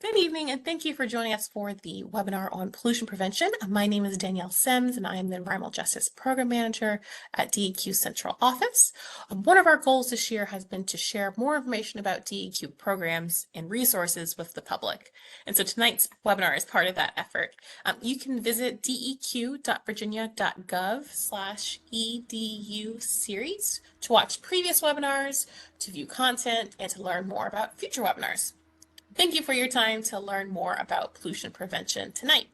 Good evening, and thank you for joining us for the webinar on pollution prevention. My name is Danielle Sims, and I am the Environmental Justice Program Manager at DEQ Central Office. One of our goals this year has been to share more information about DEQ programs and resources with the public. And so tonight's webinar is part of that effort. You can visit deq.virginia.gov/edu series to watch previous webinars, to view content, and to learn more about future webinars. Thank you for your time to learn more about pollution prevention tonight.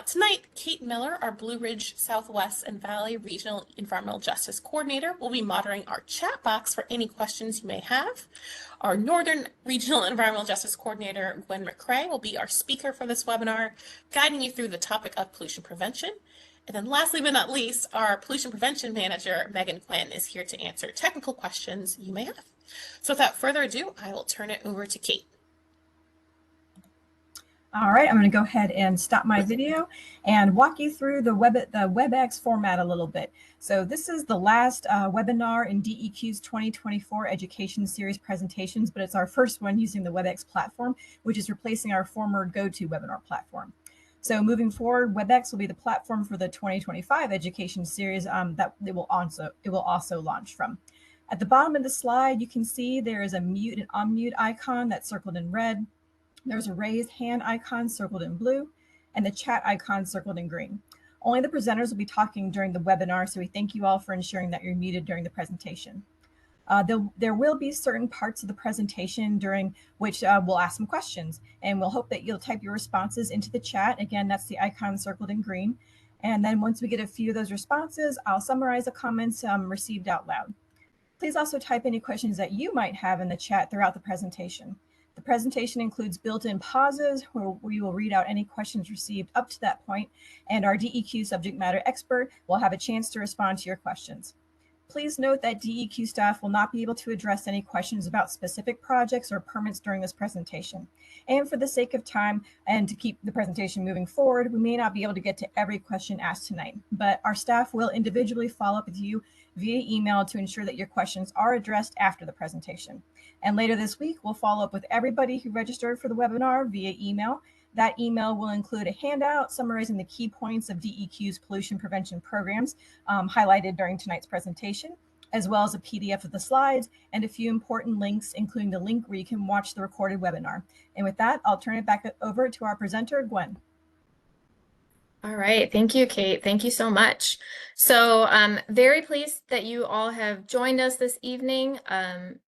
Tonight, Kate Miller, our Blue Ridge Southwest and Valley Regional Environmental Justice Coordinator, will be monitoring our chat box for any questions you may have. Our Northern Regional Environmental Justice Coordinator, Gwen McCrae, will be our speaker for this webinar, guiding you through the topic of pollution prevention. And then lastly but not least, our Pollution Prevention Manager, Megan Quinn, is here to answer technical questions you may have. So without further ado, I will turn it over to Kate. All right, I'm going to go ahead and stop my video and walk you through the WebEx format a little bit. So this is the last webinar in DEQ's 2024 Education Series presentations, but it's our first one using the WebEx platform, which is replacing our former GoToWebinar platform. So moving forward, WebEx will be the platform for the 2025 Education Series that it will also launch from. At the bottom of the slide, you can see there is a mute and unmute icon that's circled in red. There's a raised hand icon circled in blue and the chat icon circled in green. Only the presenters will be talking during the webinar, so we thank you all for ensuring that you're muted during the presentation. There will be certain parts of the presentation during which we'll ask some questions, and we'll hope that you'll type your responses into the chat. Again, that's the icon circled in green. And then once we get a few of those responses, I'll summarize the comments received out loud. Please also type any questions that you might have in the chat throughout the presentation. The presentation includes built-in pauses where we will read out any questions received up to that point, and our DEQ subject matter expert will have a chance to respond to your questions. Please note that DEQ staff will not be able to address any questions about specific projects or permits during this presentation. And for the sake of time and to keep the presentation moving forward, we may not be able to get to every question asked tonight, but our staff will individually follow up with you via email to ensure that your questions are addressed after the presentation. And later this week, we'll follow up with everybody who registered for the webinar via email. That email will include a handout summarizing the key points of DEQ's pollution prevention programs highlighted during tonight's presentation, as well as a PDF of the slides and a few important links, including the link where you can watch the recorded webinar. And with that, I'll turn it back over to our presenter, Gwen. All right, thank you, Kate. Thank you so much. So I'm very pleased that you all have joined us this evening.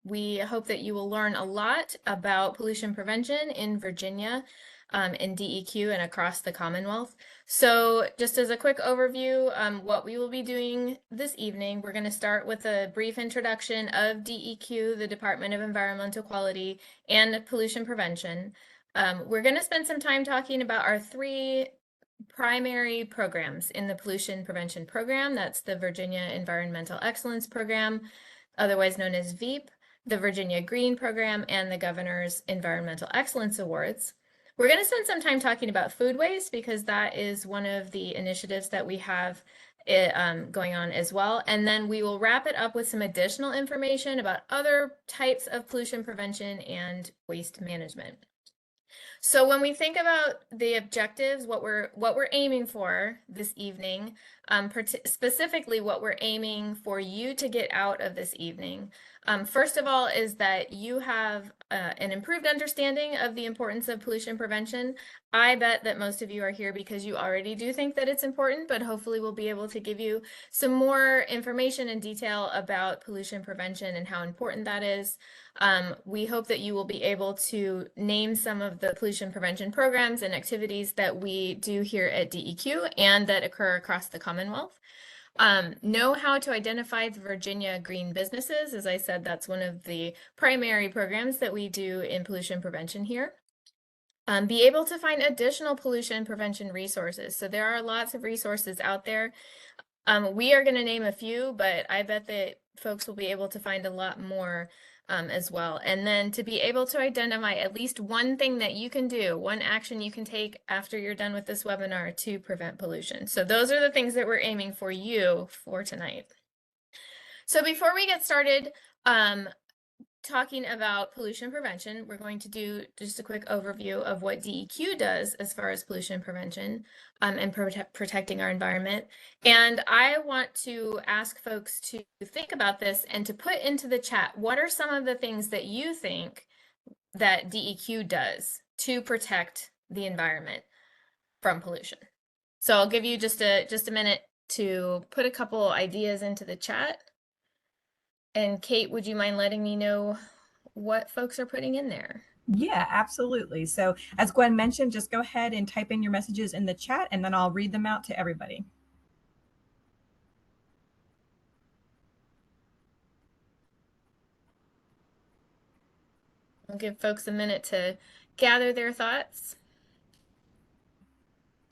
We hope that you will learn a lot about pollution prevention in Virginia, in DEQ and across the Commonwealth. So just as a quick overview, what we will be doing this evening, we're going to start with a brief introduction of DEQ, the Department of Environmental Quality and Pollution Prevention. We're going to spend some time talking about our three primary programs in the pollution prevention program. That's the Virginia Environmental Excellence Program, otherwise known as VEEP, the Virginia Green Program, and the Governor's Environmental Excellence Awards. We're going to spend some time talking about food waste because that is one of the initiatives that we have going on as well. And then we will wrap it up with some additional information about other types of pollution prevention and waste management. So when we think about the objectives, what we're aiming for this evening, specifically what we're aiming for you to get out of this evening, first of all, is that you have an improved understanding of the importance of pollution prevention. I bet that most of you are here because you already do think that it's important, but hopefully we'll be able to give you some more information and detail about pollution prevention and how important that is. We hope that you will be able to name some of the pollution prevention programs and activities that we do here at DEQ and that occur across the Commonwealth. Know how to identify the Virginia green businesses. As I said, that's one of the primary programs that we do in pollution prevention here. Be able to find additional pollution prevention resources. So there are lots of resources out there. We are going to name a few, but I bet that folks will be able to find a lot more as well. And then to be able to identify at least one thing that you can do, one action you can take after you're done with this webinar to prevent pollution. So those are the things that we're aiming for you for tonight. So before we get started, talking about pollution prevention. We're going to do just a quick overview of what DEQ does as far as pollution prevention and protecting our environment. And I want to ask folks to think about this and to put into the chat, what are some of the things that you think that DEQ does to protect the environment from pollution? So I'll give you just a minute to put a couple ideas into the chat. And Kate, would you mind letting me know what folks are putting in there? Yeah, absolutely. So as Gwen mentioned, just go ahead and type in your messages in the chat, and then I'll read them out to everybody. I'll give folks a minute to gather their thoughts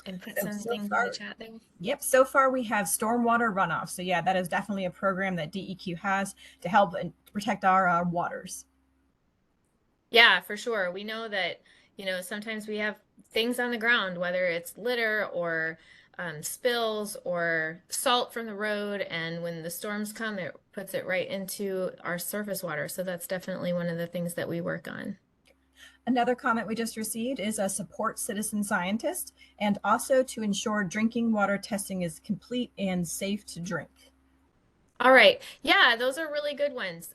and put some things in the chat there. Yep, so far we have stormwater runoff. So yeah, that is definitely a program that DEQ has to help protect our waters. Yeah, for sure. We know that, sometimes we have things on the ground, whether it's litter or spills or salt from the road. And when the storms come, it puts it right into our surface water. So that's definitely one of the things that we work on. Another comment we just received is a support citizen scientist, and also to ensure drinking water testing is complete and safe to drink. All right. Yeah, those are really good ones.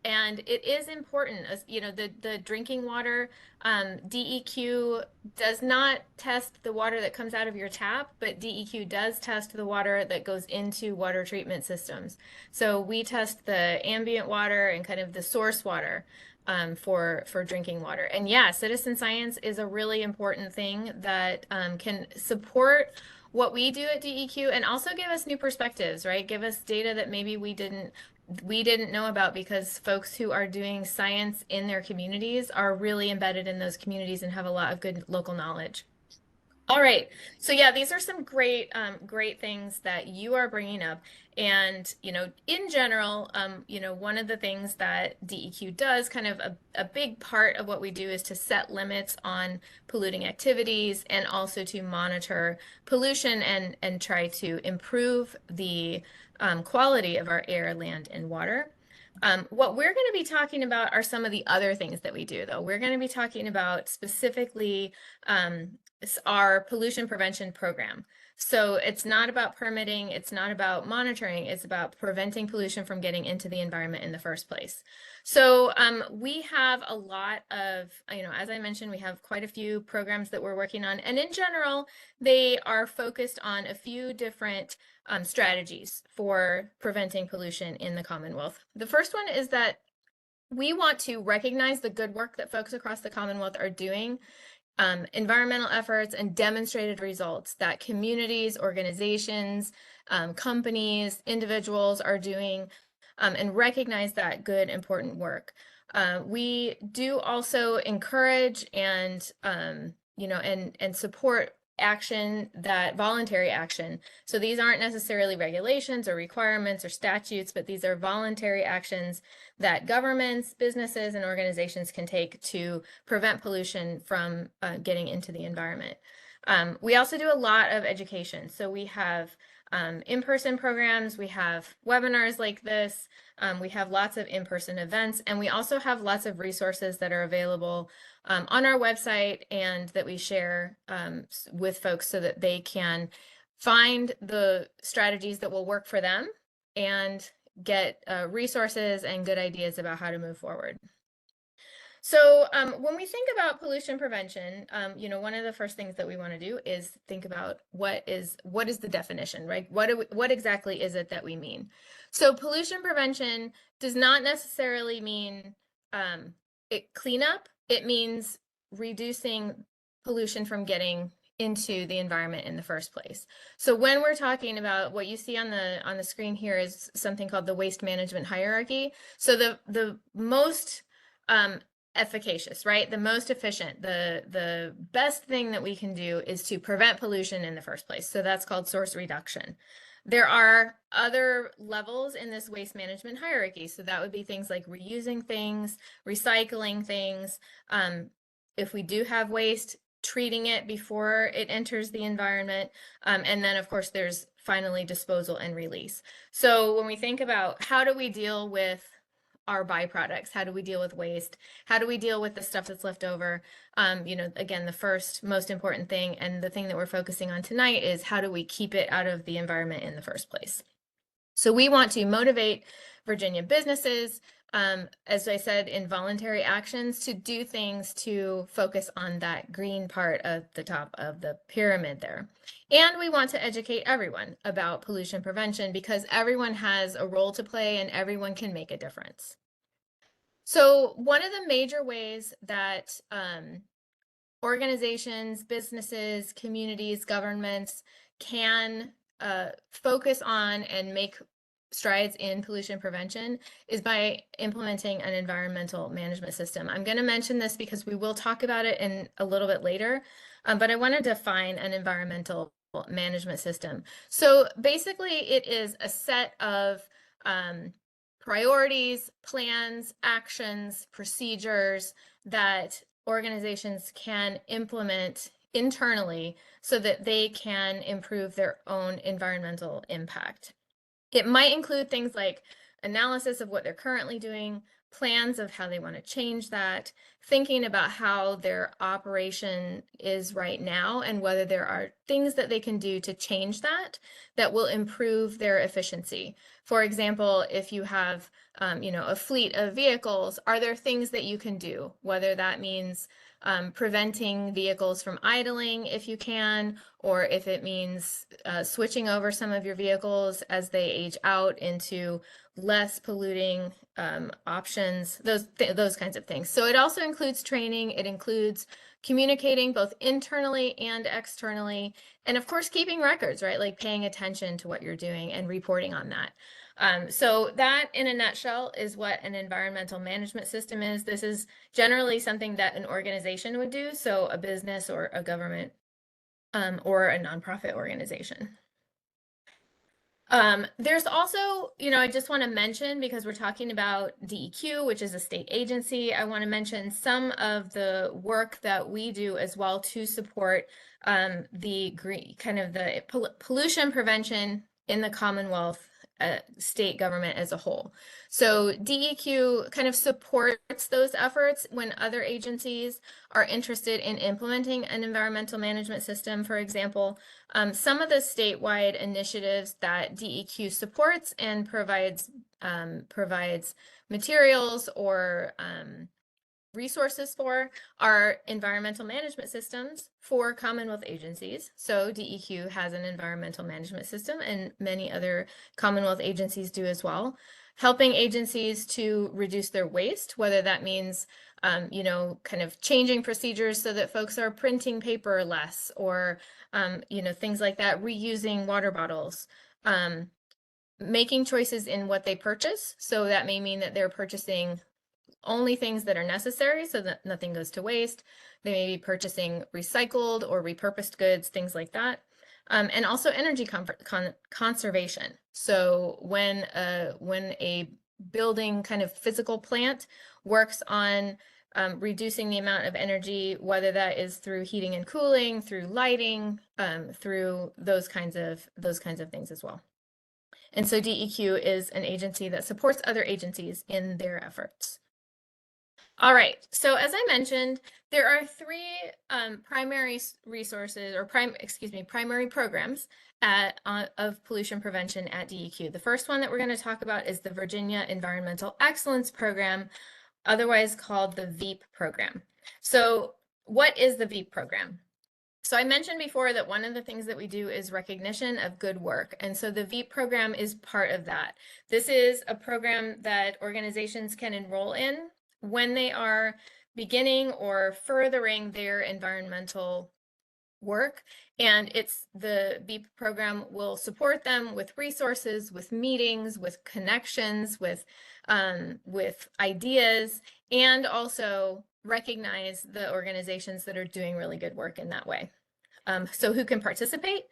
And it is important, as the drinking water, DEQ does not test the water that comes out of your tap, but DEQ does test the water that goes into water treatment systems. So we test the ambient water and kind of the source water for drinking water. And yeah, citizen science is a really important thing that can support what we do at DEQ and also give us new perspectives, right? Give us data that maybe we didn't know about, because folks who are doing science in their communities are really embedded in those communities and have a lot of good local knowledge. All right, so yeah, these are some great things that you are bringing up. And, in general, one of the things that DEQ does, kind of a big part of what we do, is to set limits on polluting activities and also to monitor pollution and try to improve the quality of our air, land, and water. What we're going to be talking about are some of the other things that we do, though. We're going to be talking about specifically our pollution prevention program. So it's not about permitting, it's not about monitoring, it's about preventing pollution from getting into the environment in the first place. So we have a lot of, as I mentioned, we have quite a few programs that we're working on. And in general, they are focused on a few different strategies for preventing pollution in the Commonwealth. The first one is that we want to recognize the good work that folks across the Commonwealth are doing, environmental efforts and demonstrated results that communities, organizations, companies, individuals are doing, and recognize that good, important work. We do also encourage and support voluntary action. So these aren't necessarily regulations or requirements or statutes, but these are voluntary actions that governments, businesses, and organizations can take to prevent pollution from getting into the environment. We also do a lot of education. So we have in-person programs, we have webinars like this, we have lots of in-person events, and we also have lots of resources that are available on our website and that we share with folks so that they can find the strategies that will work for them and get resources and good ideas about how to move forward. So when we think about pollution prevention, one of the first things that we want to do is think about what is the definition, right? What exactly is it that we mean? So pollution prevention does not necessarily mean cleanup. It means reducing pollution from getting into the environment in the first place. So when we're talking about what you see on the screen here is something called the waste management hierarchy. So the most efficacious, right? The most efficient, the best thing that we can do is to prevent pollution in the first place. So that's called source reduction. There are other levels in this waste management hierarchy. So that would be things like reusing things, recycling things. If we do have waste, treating it before it enters the environment. And then of course there's finally disposal and release. So when we think about how do we deal with our byproducts? How do we deal with waste? How do we deal with the stuff that's left over? You know, again, the first most important thing, and the thing that we're focusing on tonight, is how do we keep it out of the environment in the first place? So we want to motivate Virginia businesses, as I said, in voluntary actions, to do things to focus on that green part of the top of the pyramid there. And we want to educate everyone about pollution prevention, because everyone has a role to play and everyone can make a difference. So one of the major ways that organizations, businesses, communities, governments can focus on and make strides in pollution prevention is by implementing an environmental management system. I'm going to mention this because we will talk about it in a little bit later, but I want to define an environmental management system. So basically, it is a set of priorities, plans, actions, procedures that organizations can implement internally so that they can improve their own environmental impact. It might include things like analysis of what they're currently doing, plans of how they want to change that, thinking about how their operation is right now and whether there are things that they can do to change that that will improve their efficiency. For example, if you have you know, a fleet of vehicles, are there things that you can do? Whether that means preventing vehicles from idling if you can, or if it means switching over some of your vehicles as they age out into less polluting options, those kinds of things. So it also includes training. It includes communicating both internally and externally, and of course keeping records, right? Like paying attention to what you're doing and reporting on that. So that, in a nutshell, is what an environmental management system is. This is generally something that an organization would do, so a business or a government or a nonprofit organization. There's also, you know, I just want to mention, because we're talking about DEQ, which is a state agency, I want to mention some of the work that we do as well to support the green, kind of the pollution prevention in the Commonwealth state government as a whole. So DEQ kind of supports those efforts when other agencies are interested in implementing an environmental management system. For example, some of the statewide initiatives that DEQ supports and provides materials or resources for are environmental management systems for Commonwealth agencies. So DEQ has an environmental management system, and many other Commonwealth agencies do as well, helping agencies to reduce their waste, whether that means you know, kind of changing procedures so that folks are printing paper less, or you know, things like that, reusing water bottles, making choices in what they purchase. So that may mean that they're purchasing only things that are necessary so that nothing goes to waste. They may be purchasing recycled or repurposed goods, things like that. And also energy conservation. So when a building kind of physical plant works on reducing the amount of energy, whether that is through heating and cooling, through lighting, through those kinds of things as well. And so DEQ is an agency that supports other agencies in their efforts. All right, so as I mentioned, there are three primary resources, or primary programs of pollution prevention at DEQ. The first one that we're going to talk about is the Virginia Environmental Excellence Program, otherwise called the VEEP program. So what is the VEEP program? So I mentioned before that one of the things that we do is recognition of good work. And so the VEEP program is part of that. This is a program that organizations can enroll in when they are beginning or furthering their environmental work. And the VEEP program will support them with resources, with meetings, with connections, with ideas, and also recognize the organizations that are doing really good work in that way. So who can participate?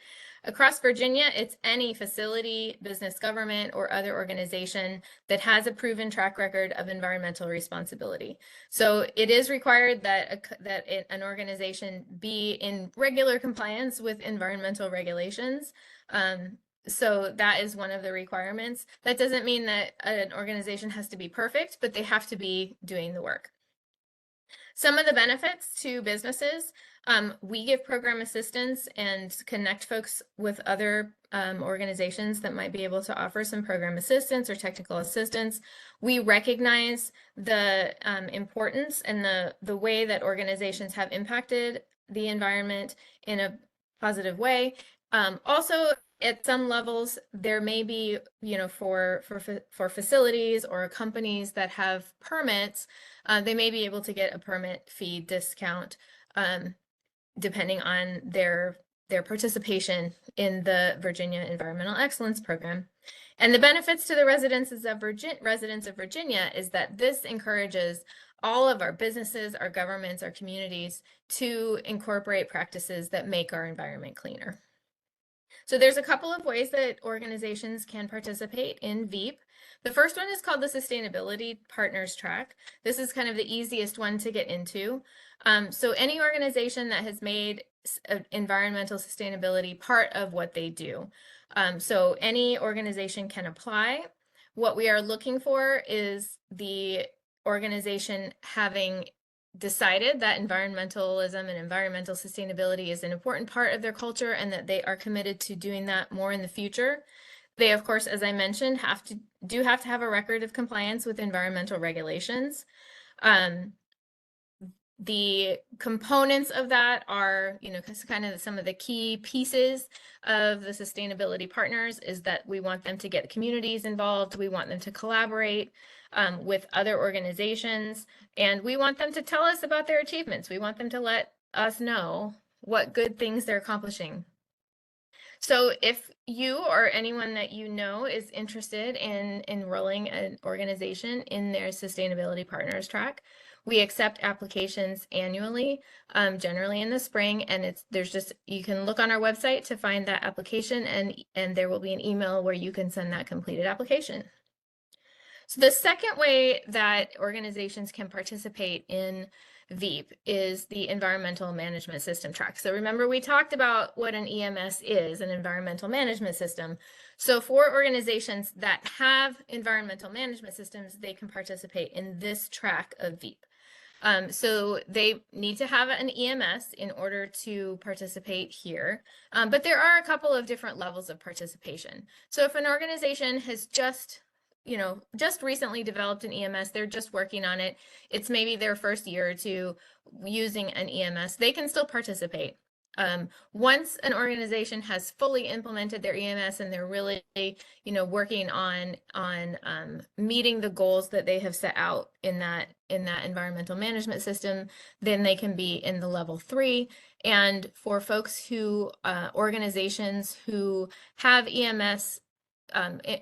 Across Virginia, it's any facility, business, government, or other organization that has a proven track record of environmental responsibility. So it is required that an organization be in regular compliance with environmental regulations. So that is one of the requirements. That doesn't mean that an organization has to be perfect, but they have to be doing the work. Some of the benefits to businesses, we give program assistance and connect folks with other organizations that might be able to offer some program assistance or technical assistance. We recognize the importance and the way that organizations have impacted the environment in a positive way. Also, at some levels, there may be, for facilities or companies that have permits, they may be able to get a permit fee discount, depending on their participation in the Virginia Environmental Excellence Program. And the benefits to the residents of Virginia is that this encourages all of our businesses, our governments, our communities to incorporate practices that make our environment cleaner. So there's a couple of ways that organizations can participate in VEEP. The first one is called the Sustainability Partners Track. This is kind of the easiest one to get into. So any organization that has made environmental sustainability part of what they do. So any organization can apply. What we are looking for is the organization having decided that environmentalism and environmental sustainability is an important part of their culture and that they are committed to doing that more in the future. They, of course, as I mentioned, have to have a record of compliance with environmental regulations. The components of that are, kind of some of the key pieces of the sustainability partners is that we want them to get communities involved. We want them to collaborate with other organizations, and we want them to tell us about their achievements. We want them to let us know what good things they're accomplishing. So if you or anyone that you know is interested in enrolling an organization in their Sustainability Partners track, we accept applications annually, generally in the spring, and you can look on our website to find that application, and there will be an email where you can send that completed application. So the second way that organizations can participate in VEEP is the Environmental Management System track. So remember, we talked about what an EMS is, an environmental management system. So for organizations that have environmental management systems, they can participate in this track of VEEP. So they need to have an EMS in order to participate here. But there are a couple of different levels of participation. So if an organization has just recently developed an EMS, they're just working on it, it's maybe their first year or two using an EMS, they can still participate. Once an organization has fully implemented their EMS and they're really, working on meeting the goals that they have set out in that environmental management system, then they can be in the level 3. And for folks who, organizations who have EMS,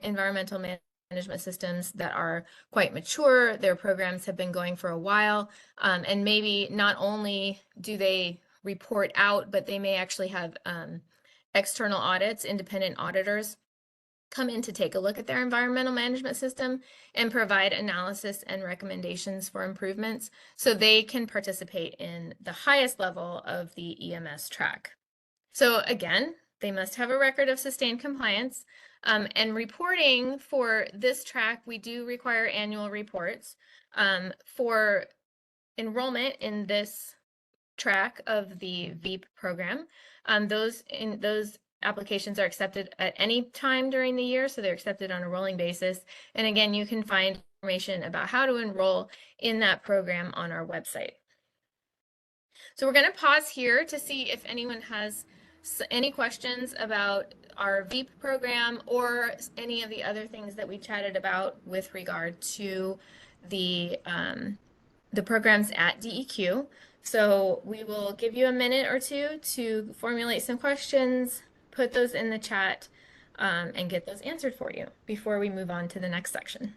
environmental management systems that are quite mature, their programs have been going for a while, and maybe not only do they report out, but they may actually have external audits, independent auditors come in to take a look at their environmental management system and provide analysis and recommendations for improvements, so they can participate in the highest level of the EMS track. So again, they must have a record of sustained compliance. And reporting for this track, we do require annual reports. For enrollment in this track of the VEEP program, those applications are accepted at any time during the year, so they're accepted on a rolling basis. And again, you can find information about how to enroll in that program on our website. So we're going to pause here to see if anyone has any questions about our VEEP program or any of the other things that we chatted about with regard to the programs at DEQ. So we will give you a minute or two to formulate some questions, put those in the chat, and get those answered for you before we move on to the next section.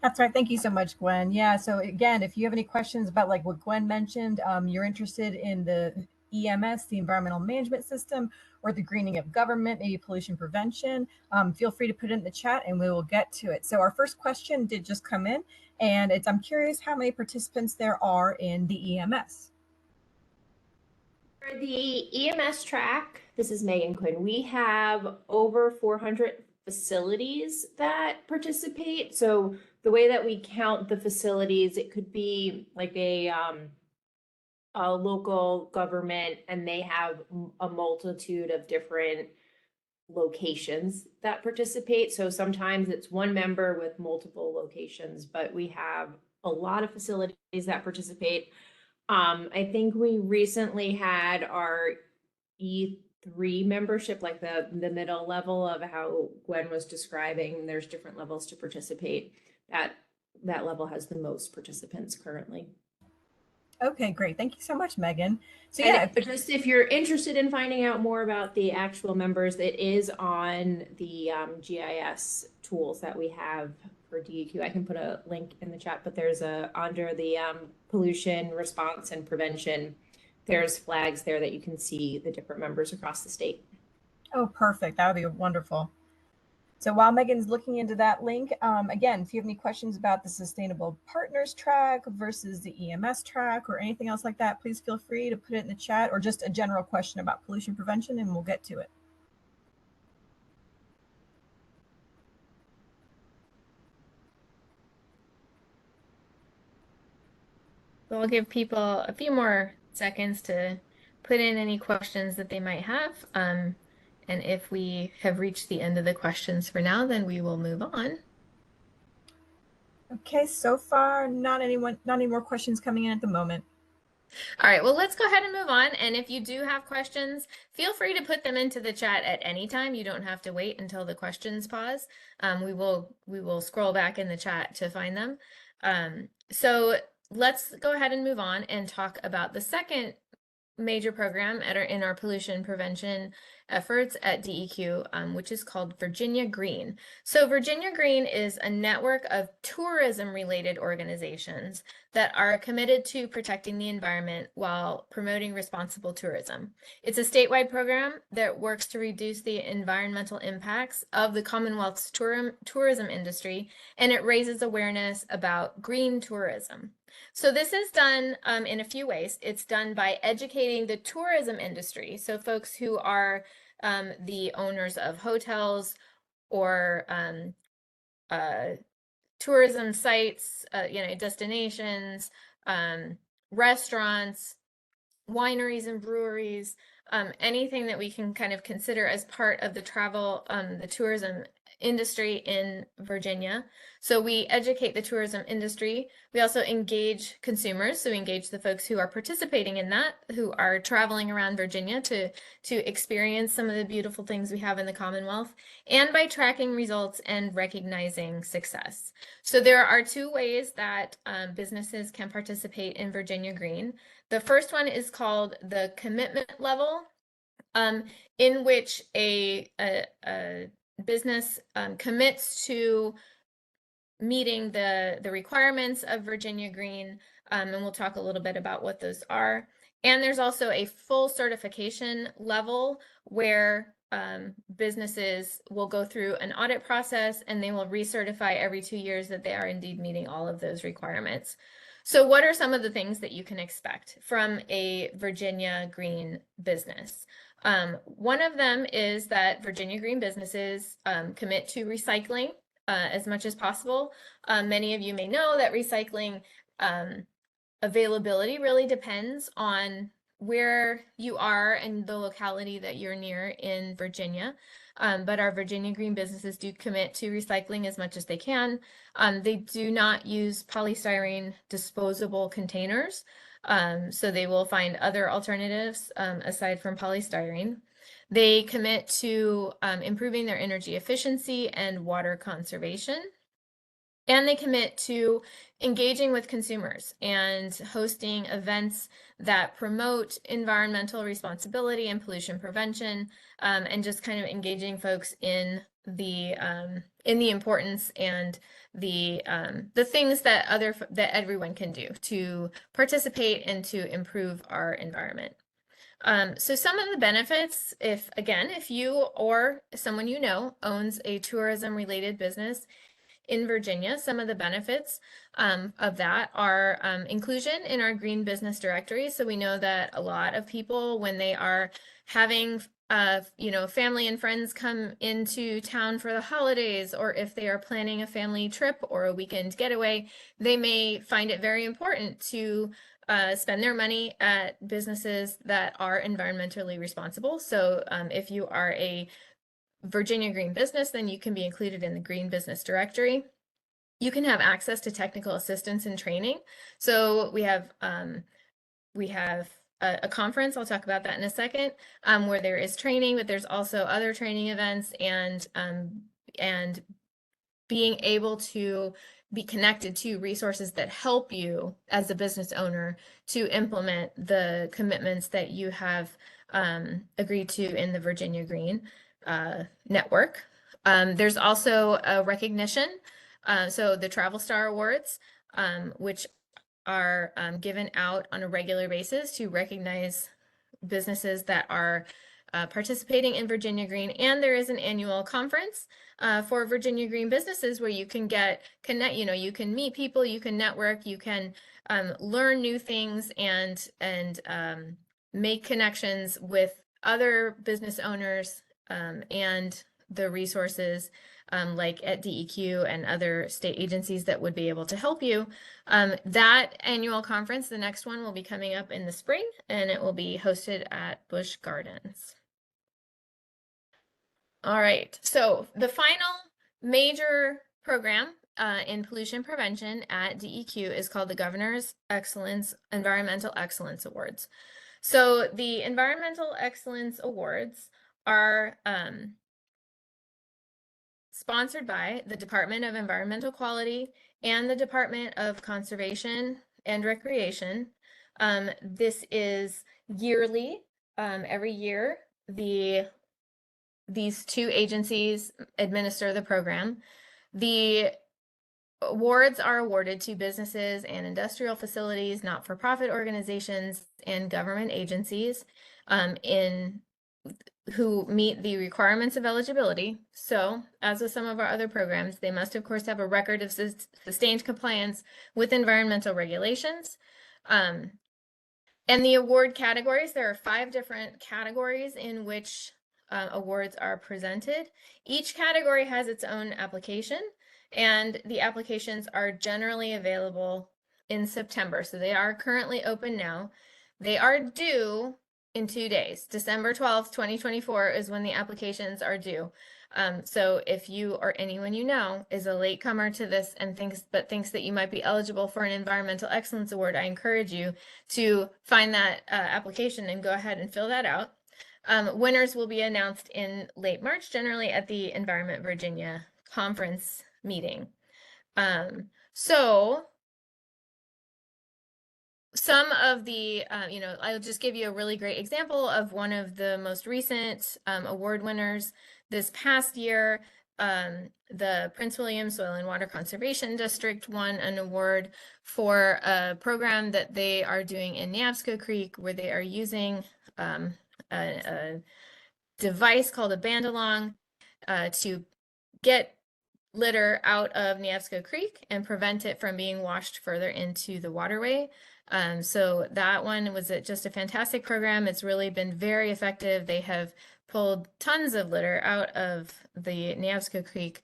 That's right. Thank you so much, Gwen. Yeah. So again, if you have any questions about like what Gwen mentioned, you're interested in the EMS, the environmental management system, or the greening of government, maybe pollution prevention, feel free to put it in the chat and we will get to it. So our first question did just come in, and I'm curious how many participants there are in the EMS. For the EMS track, this is Megan Quinn. We have over 400 facilities that participate. So the way that we count the facilities, it could be like a local government, and they have a multitude of different locations that participate. So sometimes it's one member with multiple locations, but we have a lot of facilities that participate. I think we recently had our E3 membership, like the middle level of how Gwen was describing. There's different levels to participate. That level has the most participants currently. Okay, great. Thank you so much, Megan. So And yeah, just if you're interested in finding out more about the actual members, it is on the GIS tools that we have for DEQ. I can put a link in the chat, but there's under the pollution response and prevention, there's flags there that you can see the different members across the state. oh, perfect. That would be wonderful. So while Megan's looking into that link, again, if you have any questions about the Sustainable Partners track versus the EMS track or anything else like that, please feel free to put it in the chat, or just a general question about pollution prevention, and we'll get to it. So I'll give people a few more seconds to put in any questions that they might have. And if we have reached the end of the questions for now, then we will move on. Okay, so far, not any more questions coming in at the moment. All right, well, let's go ahead and move on. And if you do have questions, feel free to put them into the chat at any time. You don't have to wait until the questions pause. We will scroll back in the chat to find them. So let's go ahead and move on and talk about the second major program in our pollution prevention efforts at DEQ, which is called Virginia Green. So Virginia Green is a network of tourism-related organizations that are committed to protecting the environment while promoting responsible tourism. It's a statewide program that works to reduce the environmental impacts of the Commonwealth's tourism industry, and it raises awareness about green tourism. So this is done in a few ways. It's done by educating the tourism industry, so folks who are the owners of hotels or tourism sites, destinations, restaurants, wineries and breweries, anything that we can kind of consider as part of the travel, the tourism industry in Virginia. So we educate the tourism industry. We also engage consumers. So we engage the folks who are participating in that, who are traveling around Virginia to experience some of the beautiful things we have in the Commonwealth, and by tracking results and recognizing success. So there are two ways that businesses can participate in Virginia Green. The first one is called the commitment level, in which a business commits to meeting the requirements of Virginia Green, and we'll talk a little bit about what those are. And there's also a full certification level where businesses will go through an audit process, and they will recertify every 2 years that they are indeed meeting all of those requirements. So what are some of the things that you can expect from a Virginia Green business? One of them is that Virginia Green businesses commit to recycling as much as possible. Many of you may know that recycling availability really depends on where you are and the locality that you're near in Virginia. But our Virginia Green businesses do commit to recycling as much as they can. They do not use polystyrene disposable containers, so they will find other alternatives aside from polystyrene. They commit to improving their energy efficiency and water conservation. And they commit to engaging with consumers and hosting events that promote environmental responsibility and pollution prevention, and just kind of engaging folks in the importance and the things that everyone can do to participate and to improve our environment. So some of the benefits, if you or someone you know owns a tourism related business, in Virginia. Some of the benefits of that are inclusion in our green business directory. So we know that a lot of people, when they are having family and friends come into town for the holidays, or if they are planning a family trip or a weekend getaway, they may find it very important to spend their money at businesses that are environmentally responsible. So if you are a Virginia Green Business, then you can be included in the Green Business Directory. You can have access to technical assistance and training. So we have a conference, I'll talk about that in a second, where there is training, but there's also other training events, and being able to be connected to resources that help you as a business owner to implement the commitments that you have agreed to in the Virginia Green network. There's also a recognition, so the Travel Star Awards, which are given out on a regular basis to recognize businesses that are participating in Virginia Green. And there is an annual conference for Virginia Green businesses where you can you can meet people, you can network, you can learn new things, and make connections with other business owners and the resources like at DEQ and other state agencies that would be able to help you. That annual conference, the next one, will be coming up in the spring, and it will be hosted at Busch Gardens. All right, so the final major program in pollution prevention at DEQ is called the Governor's Environmental Excellence Awards. So the Environmental Excellence Awards are sponsored by the Department of Environmental Quality and the Department of Conservation and Recreation. This is yearly. Every year, these two agencies administer the program. The awards are awarded to businesses and industrial facilities, not-for-profit organizations, and government agencies who meet the requirements of eligibility. So, as with some of our other programs, they must, of course, have a record of sustained compliance with environmental regulations. And the award categories, there are 5 different categories in which awards are presented. Each category has its own application, and the applications are generally available in September. So they are currently open now. They are due in 2 days. December 12th, 2024 is when the applications are due. So if you or anyone you know is a latecomer to this and thinks that you might be eligible for an Environmental Excellence Award, I encourage you to find that application and go ahead and fill that out. Winners will be announced in late March, generally at the Environment Virginia conference meeting. So some of the, I'll just give you a really great example of one of the most recent award winners this past year. The Prince William Soil and Water Conservation District won an award for a program that they are doing in Neabsco Creek, where they are using a device called a bandalong to get litter out of Neabsco Creek and prevent it from being washed further into the waterway. So that one was just a fantastic program. It's really been very effective. They have pulled tons of litter out of the Neabsco Creek.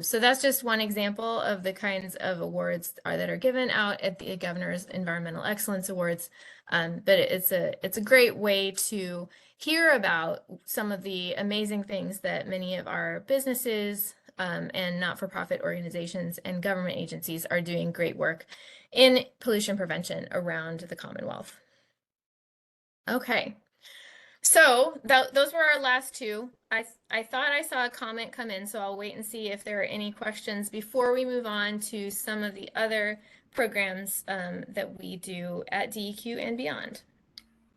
So that's just one example of the kinds of awards that are given out at the Governor's Environmental Excellence Awards. But it's a great way to hear about some of the amazing things that many of our businesses and not-for-profit organizations and government agencies are doing great work in pollution prevention around the Commonwealth. Okay, so those were our last two. I thought I saw a comment come in, so I'll wait and see if there are any questions before we move on to some of the other programs that we do at DEQ and beyond.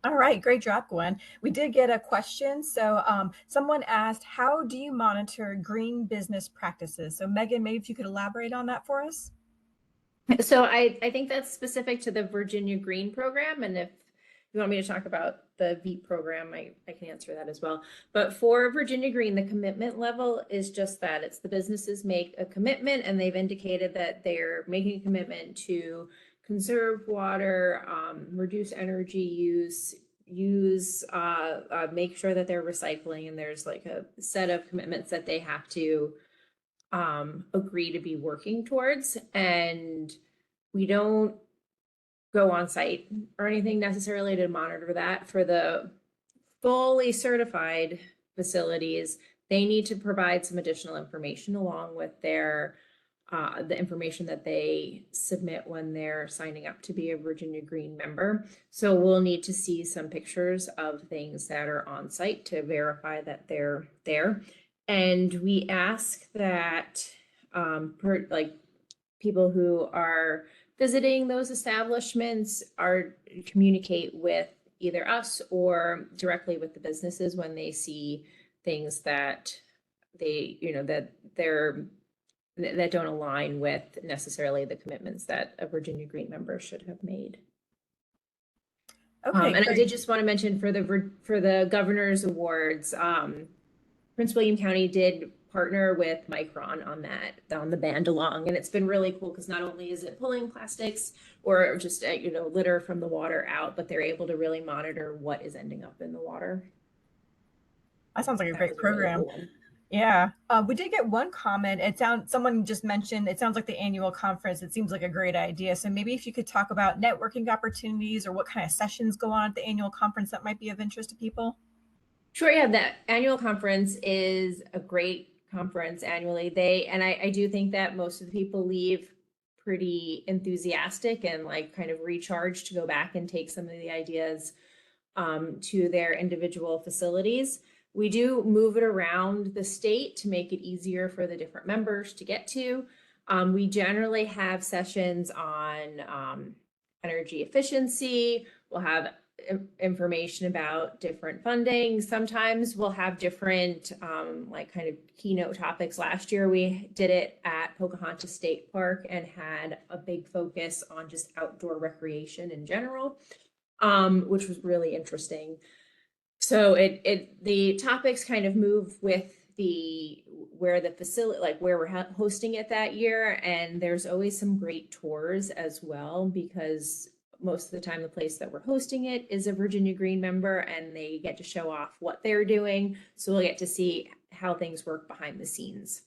All right, great job, Gwen. We did get a question. So someone asked, how do you monitor green business practices? So Megan, maybe if you could elaborate on that for us. So I think that's specific to the Virginia Green program. And if you want me to talk about the VEEP program, I can answer that as well. But for Virginia Green, the commitment level is just that. It's the businesses make a commitment and they've indicated that they're making a commitment to conserve water, reduce energy use, make sure that they're recycling, and there's like a set of commitments that they have to agree to be working towards. And we don't go on site or anything necessarily to monitor that. For the fully certified facilities, they need to provide some additional information along with their the information that they submit when they're signing up to be a Virginia Green member. So we'll need to see some pictures of things that are on site to verify that they're there. And we ask that people who are visiting those establishments are communicate with either us or directly with the businesses when they see things that they, that don't align with necessarily the commitments that a Virginia Green member should have made. Okay, and I did just want to mention for the governor's awards, Prince William County did partner with Micron on the band along, and it's been really cool because not only is it pulling plastics or just litter from the water out, but they're able to really monitor what is ending up in the water. That sounds like a great was a really program. cool one. Yeah, we did get one comment. Someone just mentioned, it sounds like the annual conference. It seems like a great idea. So maybe if you could talk about networking opportunities or what kind of sessions go on at the annual conference that might be of interest to people. Sure, yeah, that annual conference is a great conference annually. I do think that most of the people leave pretty enthusiastic and like kind of recharged to go back and take some of the ideas to their individual facilities. We do move it around the state to make it easier for the different members to get to. We generally have sessions on energy efficiency. We'll have information about different funding. Sometimes we'll have different like kind of keynote topics. Last year we did it at Pocahontas State Park and had a big focus on just outdoor recreation in general, which was really interesting. So the topics kind of move with where the facility, like where we're hosting it that year. And there's always some great tours as well, because most of the time the place that we're hosting it is a Virginia Green member and they get to show off what they're doing. So we'll get to see how things work behind the scenes.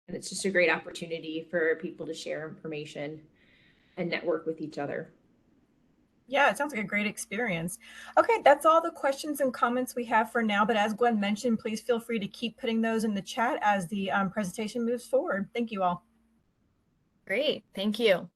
And it's just a great opportunity for people to share information and network with each other. Yeah, it sounds like a great experience. Okay, that's all the questions and comments we have for now. But as Gwen mentioned, please feel free to keep putting those in the chat as the presentation moves forward. Thank you all. Great, thank you.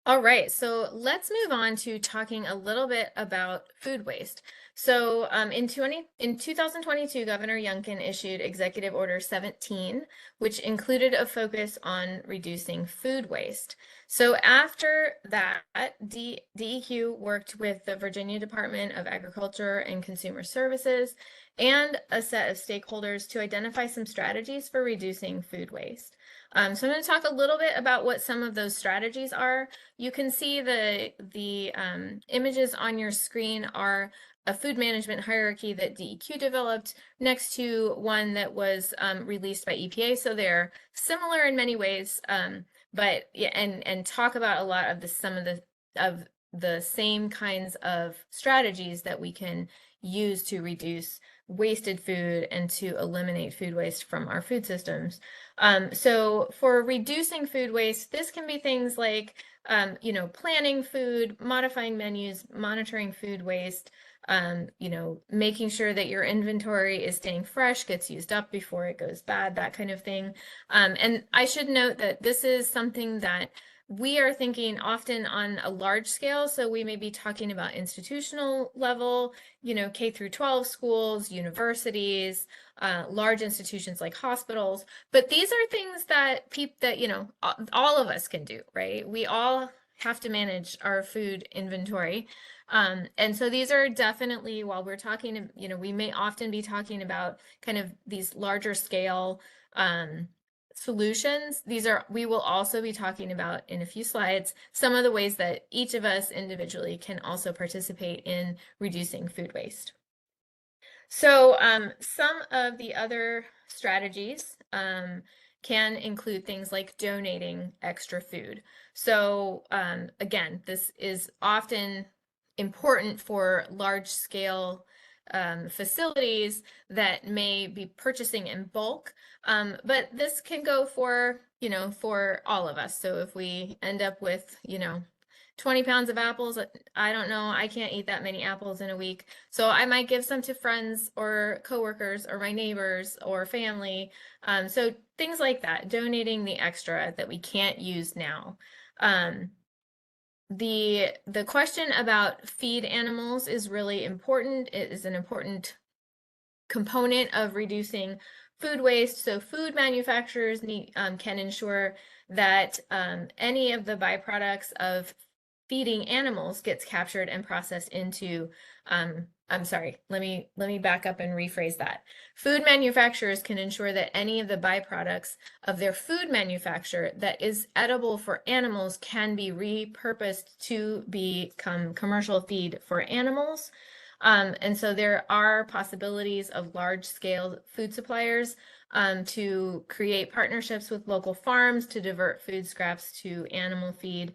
All right, so let's move on to talking a little bit about food waste. So in 2022, Governor Youngkin issued Executive Order 17, which included a focus on reducing food waste. So after that, DEQ worked with the Virginia Department of Agriculture and Consumer Services and a set of stakeholders to identify some strategies for reducing food waste. So I'm going to talk a little bit about what some of those strategies are. You can see the images on your screen are a food management hierarchy that DEQ developed next to one that was released by EPA. So they're similar in many ways, but yeah, and talk about a lot of some of the same kinds of strategies that we can use to reduce wasted food and to eliminate food waste from our food systems. So for reducing food waste, this can be things like, planning food, modifying menus, monitoring food waste, making sure that your inventory is staying fresh, gets used up before it goes bad, that kind of thing. And I should note that this is something that we are thinking often on a large scale. So we may be talking about institutional level, K through 12 schools, universities, large institutions like hospitals. But these are things that all of us can do, right? We all have to manage our food inventory. And so these are definitely, while we're talking, we may often be talking about kind of these larger scale solutions, we will also be talking about in a few slides, some of the ways that each of us individually can also participate in reducing food waste. So some of the other strategies can include things like donating extra food. So again, this is often important for large scale facilities that may be purchasing in bulk, but this can go for, for all of us. So if we end up with, 20 pounds of apples, I don't know, I can't eat that many apples in a week. So I might give some to friends or coworkers or my neighbors or family. So things like that, donating the extra that we can't use now. The question about feed animals is really important. It is an important component of reducing food waste. So food manufacturers can ensure that any of the byproducts of feeding animals gets captured and processed into I'm sorry, let me back up and rephrase that. Food manufacturers can ensure that any of the byproducts of their food manufacture that is edible for animals can be repurposed to become commercial feed for animals. And so there are possibilities of large-scale food suppliers to create partnerships with local farms to divert food scraps to animal feed.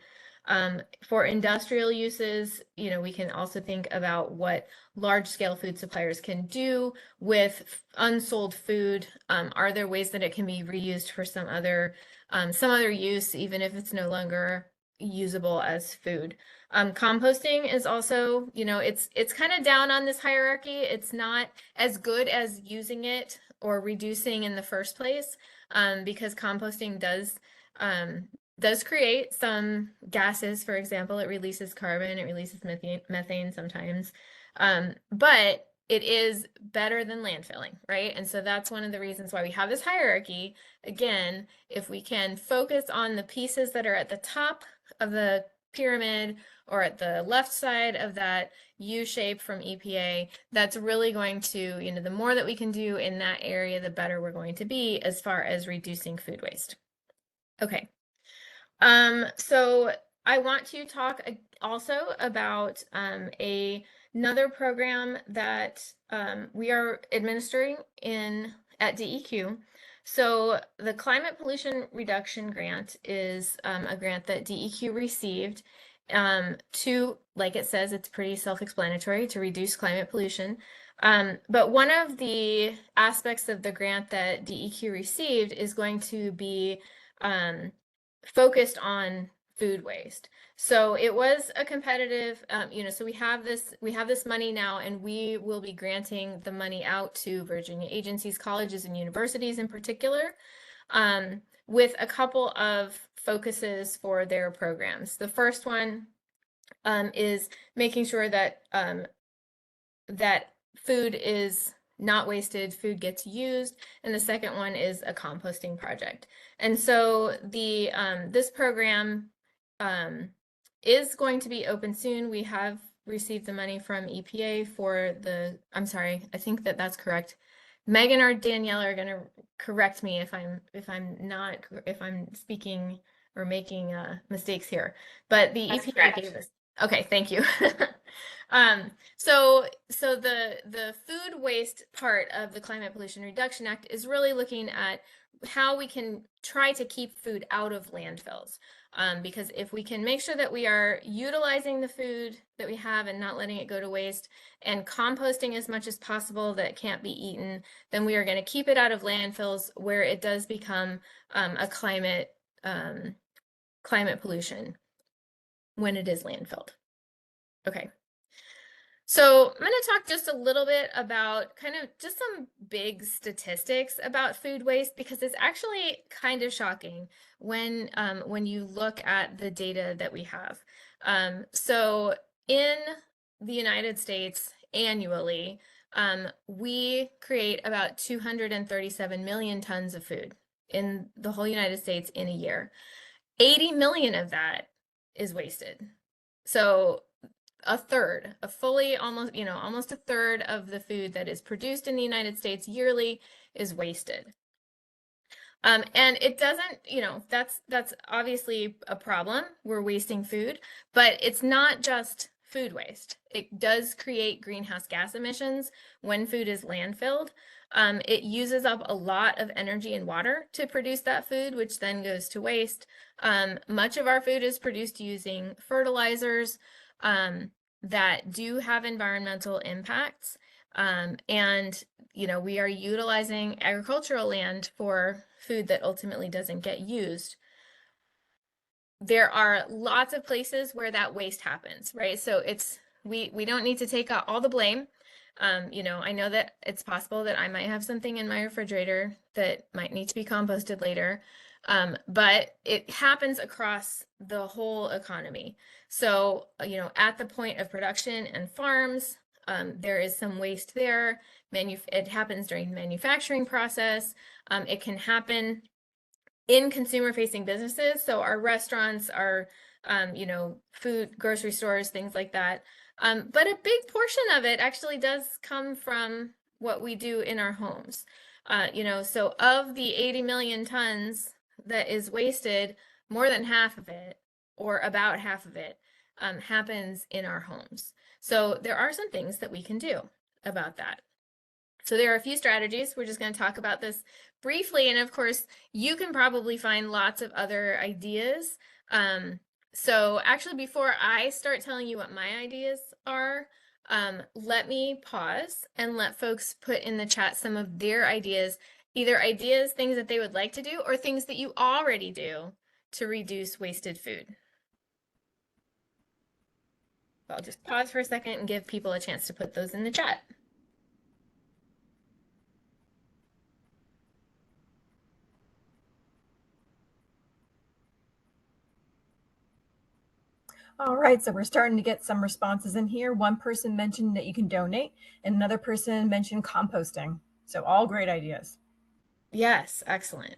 For industrial uses, we can also think about what large-scale food suppliers can do with unsold food. Are there ways that it can be reused for some other use, even if it's no longer usable as food? Composting is also, it's kind of down on this hierarchy. It's not as good as using it or reducing in the first place, because composting does create some gases. For example, it releases carbon, it releases methane sometimes, but it is better than landfilling, right? And so that's one of the reasons why we have this hierarchy. Again, if we can focus on the pieces that are at the top of the pyramid or at the left side of that U shape from EPA, that's really going to, the more that we can do in that area, the better we're going to be as far as reducing food waste. Okay. So I want to talk also about another program that we are administering at DEQ. So the Climate Pollution Reduction Grant is a grant that DEQ received to, like it says, it's pretty self-explanatory, to reduce climate pollution. But one of the aspects of the grant that DEQ received is going to be focused on food waste. So it was a competitive, so we have this money now, and we will be granting the money out to Virginia agencies, colleges, and universities in particular, with a couple of focuses for their programs. The first one is making sure that that food is not wasted, food gets used, and the second one is a composting project. And so the this program is going to be open soon. We have received the money from EPA for I'm sorry, I think that's correct. Megan or Danielle are going to correct me if I'm speaking or making mistakes here. But the EPA gave us. Okay, thank you. So the food waste part of the Climate Pollution Reduction Act is really looking at how we can try to keep food out of landfills. Because if we can make sure that we are utilizing the food that we have and not letting it go to waste, and composting as much as possible that can't be eaten, then we are going to keep it out of landfills where it does become a climate pollution when it is landfilled. Okay. So I'm going to talk just a little bit about kind of just some big statistics about food waste, because it's actually kind of shocking when you look at the data that we have. So in the United States annually, we create about 237 million tons of food in the whole United States in a year. 80 million of that is wasted. So a third, almost a third of the food that is produced in the United States yearly is wasted. And it doesn't, that's obviously a problem. We're wasting food, but it's not just food waste. It does create greenhouse gas emissions when food is landfilled. It uses up a lot of energy and water to produce that food, which then goes to waste. Much of our food is produced using fertilizers that do have environmental impacts. And we are utilizing agricultural land for food that ultimately doesn't get used. There are lots of places where that waste happens, right? So we don't need to take out all the blame. I know that it's possible that I might have something in my refrigerator that might need to be composted later, but it happens across the whole economy. So, at the point of production and farms, there is some waste there. It happens during the manufacturing process. It can happen in consumer-facing businesses. So our restaurants, our food, grocery stores, things like that. But a big portion of it actually does come from what we do in our homes. So of the 80 million tons that is wasted, more than half of it, or about half of it, happens in our homes. So there are some things that we can do about that. So there are a few strategies. We're just going to talk about this briefly. And of course, you can probably find lots of other ideas. So actually, before I start telling you what my ideas are, let me pause and let folks put in the chat some of their ideas, either ideas, things that they would like to do, or things that you already do to reduce wasted food. I'll just pause for a second and give people a chance to put those in the chat. All right, so we're starting to get some responses in here. One person mentioned that you can donate, and another person mentioned composting. So all great ideas. Yes, excellent.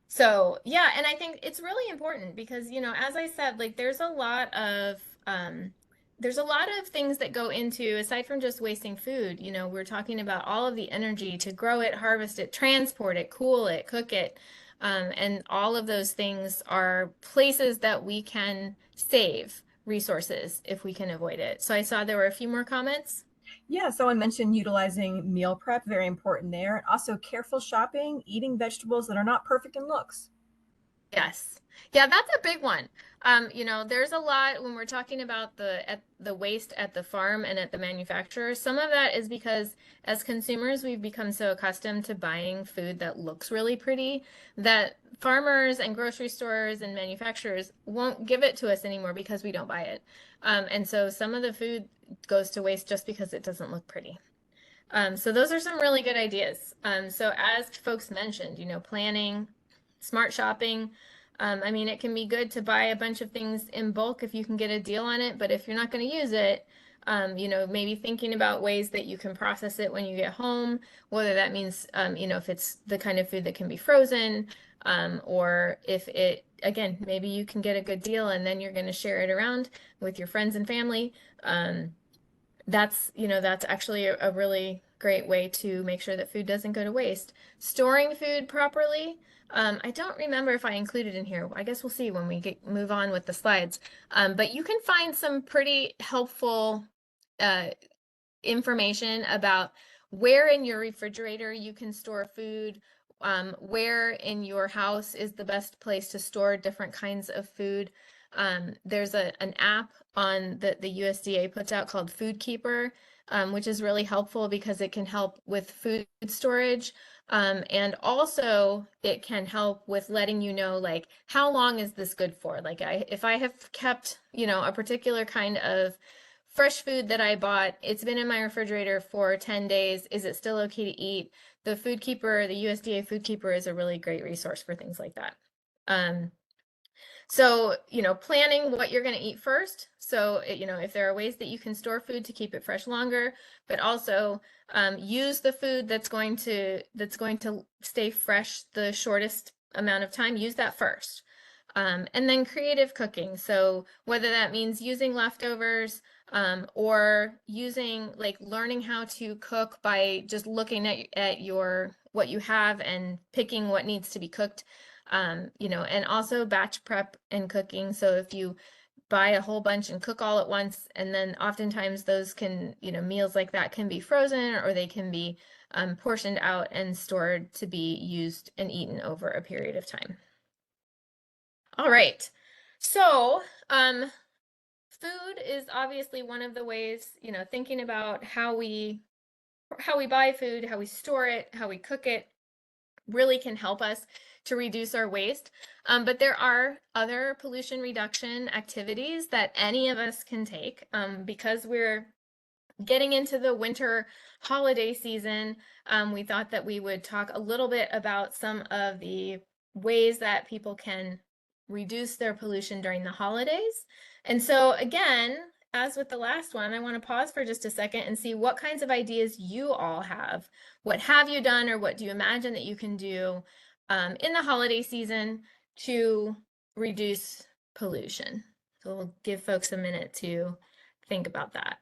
So yeah, and I think it's really important because, as I said, like there's a lot of things that go into, aside from just wasting food, we're talking about all of the energy to grow it, harvest it, transport it, cool it, cook it. And all of those things are places that we can save resources if we can avoid it. So I saw there were a few more comments. Yeah, someone mentioned utilizing meal prep, very important there. And also careful shopping, eating vegetables that are not perfect in looks. Yes. Yeah, that's a big one. There's a lot when we're talking about the waste at the farm and at the manufacturer. Some of that is because as consumers, we've become so accustomed to buying food that looks really pretty that farmers and grocery stores and manufacturers won't give it to us anymore because we don't buy it. And so some of the food goes to waste just because it doesn't look pretty. So those are some really good ideas. So as folks mentioned, planning, smart shopping. It can be good to buy a bunch of things in bulk if you can get a deal on it, but if you're not going to use it, maybe thinking about ways that you can process it when you get home, whether that means, if it's the kind of food that can be frozen, or if again, maybe you can get a good deal and then you're going to share it around with your friends and family. That's actually a really great way to make sure that food doesn't go to waste. Storing food properly. I don't remember if I included in here. I guess we'll see when we move on with the slides. But you can find some pretty helpful information about where in your refrigerator you can store food, where in your house is the best place to store different kinds of food. There's an app on the USDA puts out called Food Keeper, which is really helpful because it can help with food storage. And also it can help with letting you know, like, how long is this good for? Like if I have kept, a particular kind of fresh food that I bought, it's been in my refrigerator for 10 days. Is it still okay to eat? The Food Keeper, the USDA Food Keeper is a really great resource for things like that. So, planning what you're going to eat first. So, if there are ways that you can store food to keep it fresh longer, but also use the food that's going to stay fresh the shortest amount of time, use that first. And then creative cooking. So whether that means using leftovers, or using, like, learning how to cook by just looking at your what you have and picking what needs to be cooked, you know, and also batch prep and cooking. So if you buy a whole bunch and cook all at once, and then oftentimes those can, you know, meals like that can be frozen, or they can be portioned out and stored to be used and eaten over a period of time. All right, so food is obviously one of the ways, you know, thinking about how we buy food, how we store it, how we cook it, really can help us to reduce our waste. But there are other pollution reduction activities that any of us can take, because we're getting into the winter holiday season. We thought that we would talk a little bit about some of the ways that people can reduce their pollution during the holidays. And so again, as with the last one, I want to pause for just a second and see what kinds of ideas you all have. What have you done, or what do you imagine that you can do in the holiday season to reduce pollution? So we'll give folks a minute to think about that.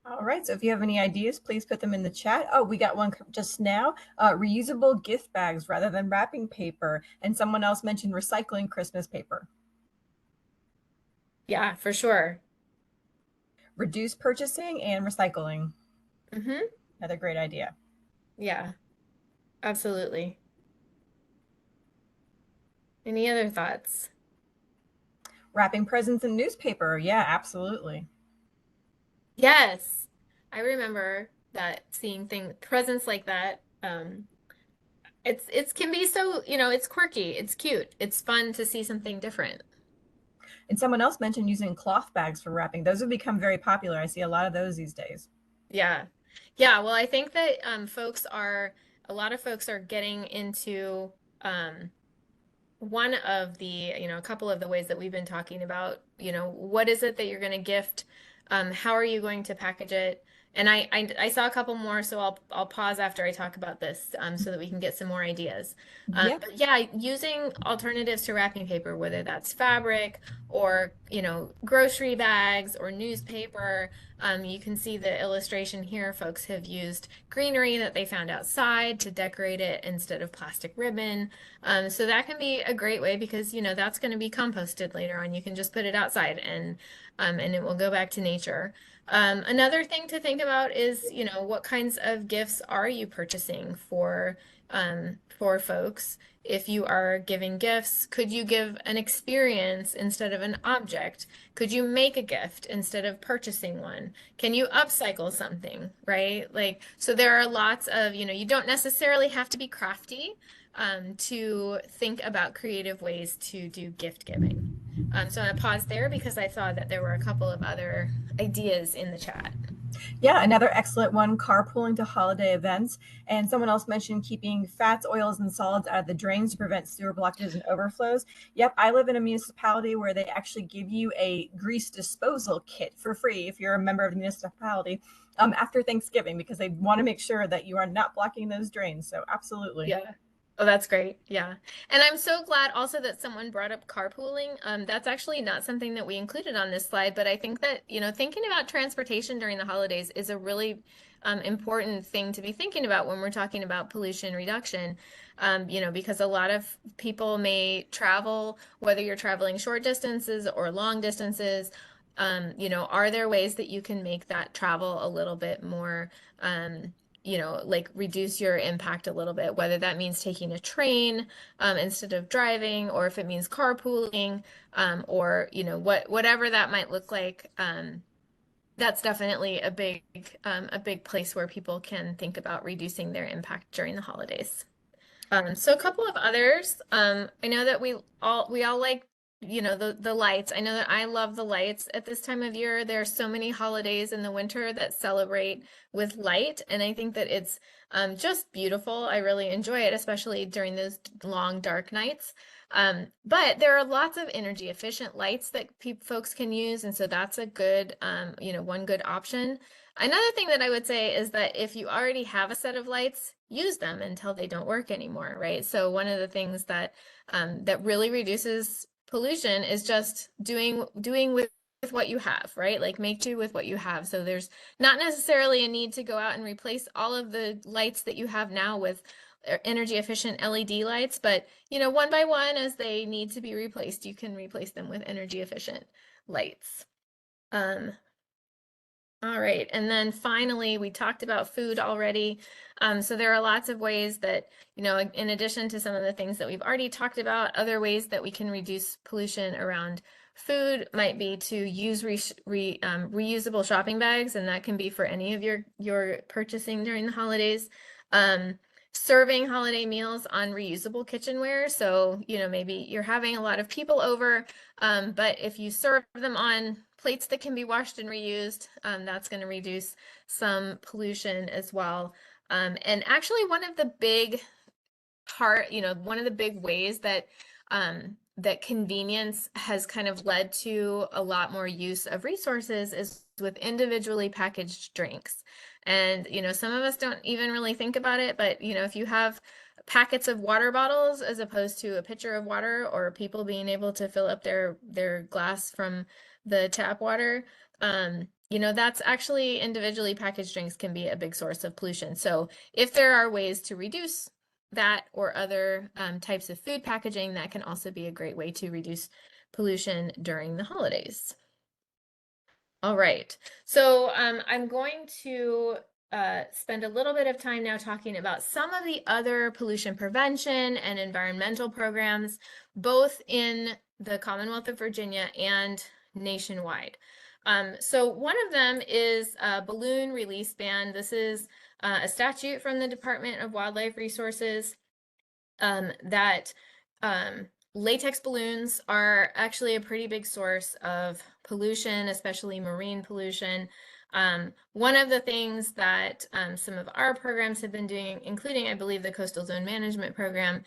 All right, so if you have any ideas, please put them in the chat. Oh, we got one just now. Reusable gift bags rather than wrapping paper. And someone else mentioned recycling Christmas paper. Yeah, for sure. Reduce purchasing and recycling. Mm-hmm. Another great idea. Yeah, absolutely. Any other thoughts? Wrapping presents in newspaper. Yeah, absolutely. Yes, I remember that, seeing presents like that. It's can be so, you know, it's quirky, it's cute, it's fun to see something different. And someone else mentioned using cloth bags for wrapping. Those have become very popular. I see a lot of those these days. Yeah. Yeah, well, I think that a lot of folks are getting into one of the, you know, a couple of the ways that we've been talking about, you know, what is it that you're going to gift? How are you going to package it? And I saw a couple more, so I'll pause after I talk about this, so that we can get some more ideas. Yep. But yeah, using alternatives to wrapping paper, whether that's fabric or, you know, grocery bags or newspaper. You can see the illustration here. Folks have used greenery that they found outside to decorate it instead of plastic ribbon. So that can be a great way, because, you know, that's going to be composted later on. You can just put it outside and it will go back to nature. Another thing to think about is, you know, what kinds of gifts are you purchasing for folks? If you are giving gifts, could you give an experience instead of an object? Could you make a gift instead of purchasing one? Can you upcycle something, right? Like, so there are lots of, you know, you don't necessarily have to be crafty to think about creative ways to do gift giving. So I'm gonna pause there because I saw that there were a couple of other ideas in the chat. Yeah, another excellent one, carpooling to holiday events. And someone else mentioned keeping fats, oils, and solids out of the drains to prevent sewer blockages and overflows. Yep, I live in a municipality where they actually give you a grease disposal kit for free if you're a member of the municipality after Thanksgiving, because they want to make sure that you are not blocking those drains. So absolutely. Yeah. Oh, that's great. Yeah. And I'm so glad also that someone brought up carpooling. That's actually not something that we included on this slide, but I think that, you know, thinking about transportation during the holidays is a really important thing to be thinking about when we're talking about pollution reduction. You know, because a lot of people may travel, whether you're traveling short distances or long distances. You know, are there ways that you can make that travel a little bit more you know, like reduce your impact a little bit, whether that means taking a train instead of driving, or if it means carpooling, or, you know, whatever that might look like. That's definitely a big place where people can think about reducing their impact during the holidays. So a couple of others. I know that we all like, you know, the lights. I know that I love the lights at this time of year. There are so many holidays in the winter that celebrate with light, and I think that it's just beautiful. I really enjoy it, especially during those long dark nights. But there are lots of energy efficient lights that folks can use, and so that's a good, you know, one good option. Another thing that I would say is that if you already have a set of lights, use them until they don't work anymore, right? So one of the things that that really reduces pollution is just doing with what you have, right? Like make do with what you have. So there's not necessarily a need to go out and replace all of the lights that you have now with energy efficient LED lights, but one by one, as they need to be replaced, you can replace them with energy efficient lights. All right, and then finally, we talked about food already. So there are lots of ways that, in addition to some of the things that we've already talked about, other ways that we can reduce pollution around food might be to use reusable shopping bags, and that can be for any of your purchasing during the holidays. Serving holiday meals on reusable kitchenware. So, maybe you're having a lot of people over, but if you serve them on plates that can be washed and reused, that's going to reduce some pollution as well. And actually one of the big ways that that convenience has kind of led to a lot more use of resources is with individually packaged drinks. And, some of us don't even really think about it, but, if you have packets of water bottles as opposed to a pitcher of water, or people being able to fill up their glass from the tap water, that's actually individually packaged drinks can be a big source of pollution. So if there are ways to reduce that or other types of food packaging, that can also be a great way to reduce pollution during the holidays. All right, so I'm going to spend a little bit of time now talking about some of the other pollution prevention and environmental programs, both in the Commonwealth of Virginia and nationwide. So one of them is a balloon release ban. This is a statute from the Department of Wildlife Resources that latex balloons are actually a pretty big source of pollution, especially marine pollution. One of the things that some of our programs have been doing, including, I believe, the Coastal Zone Management Program,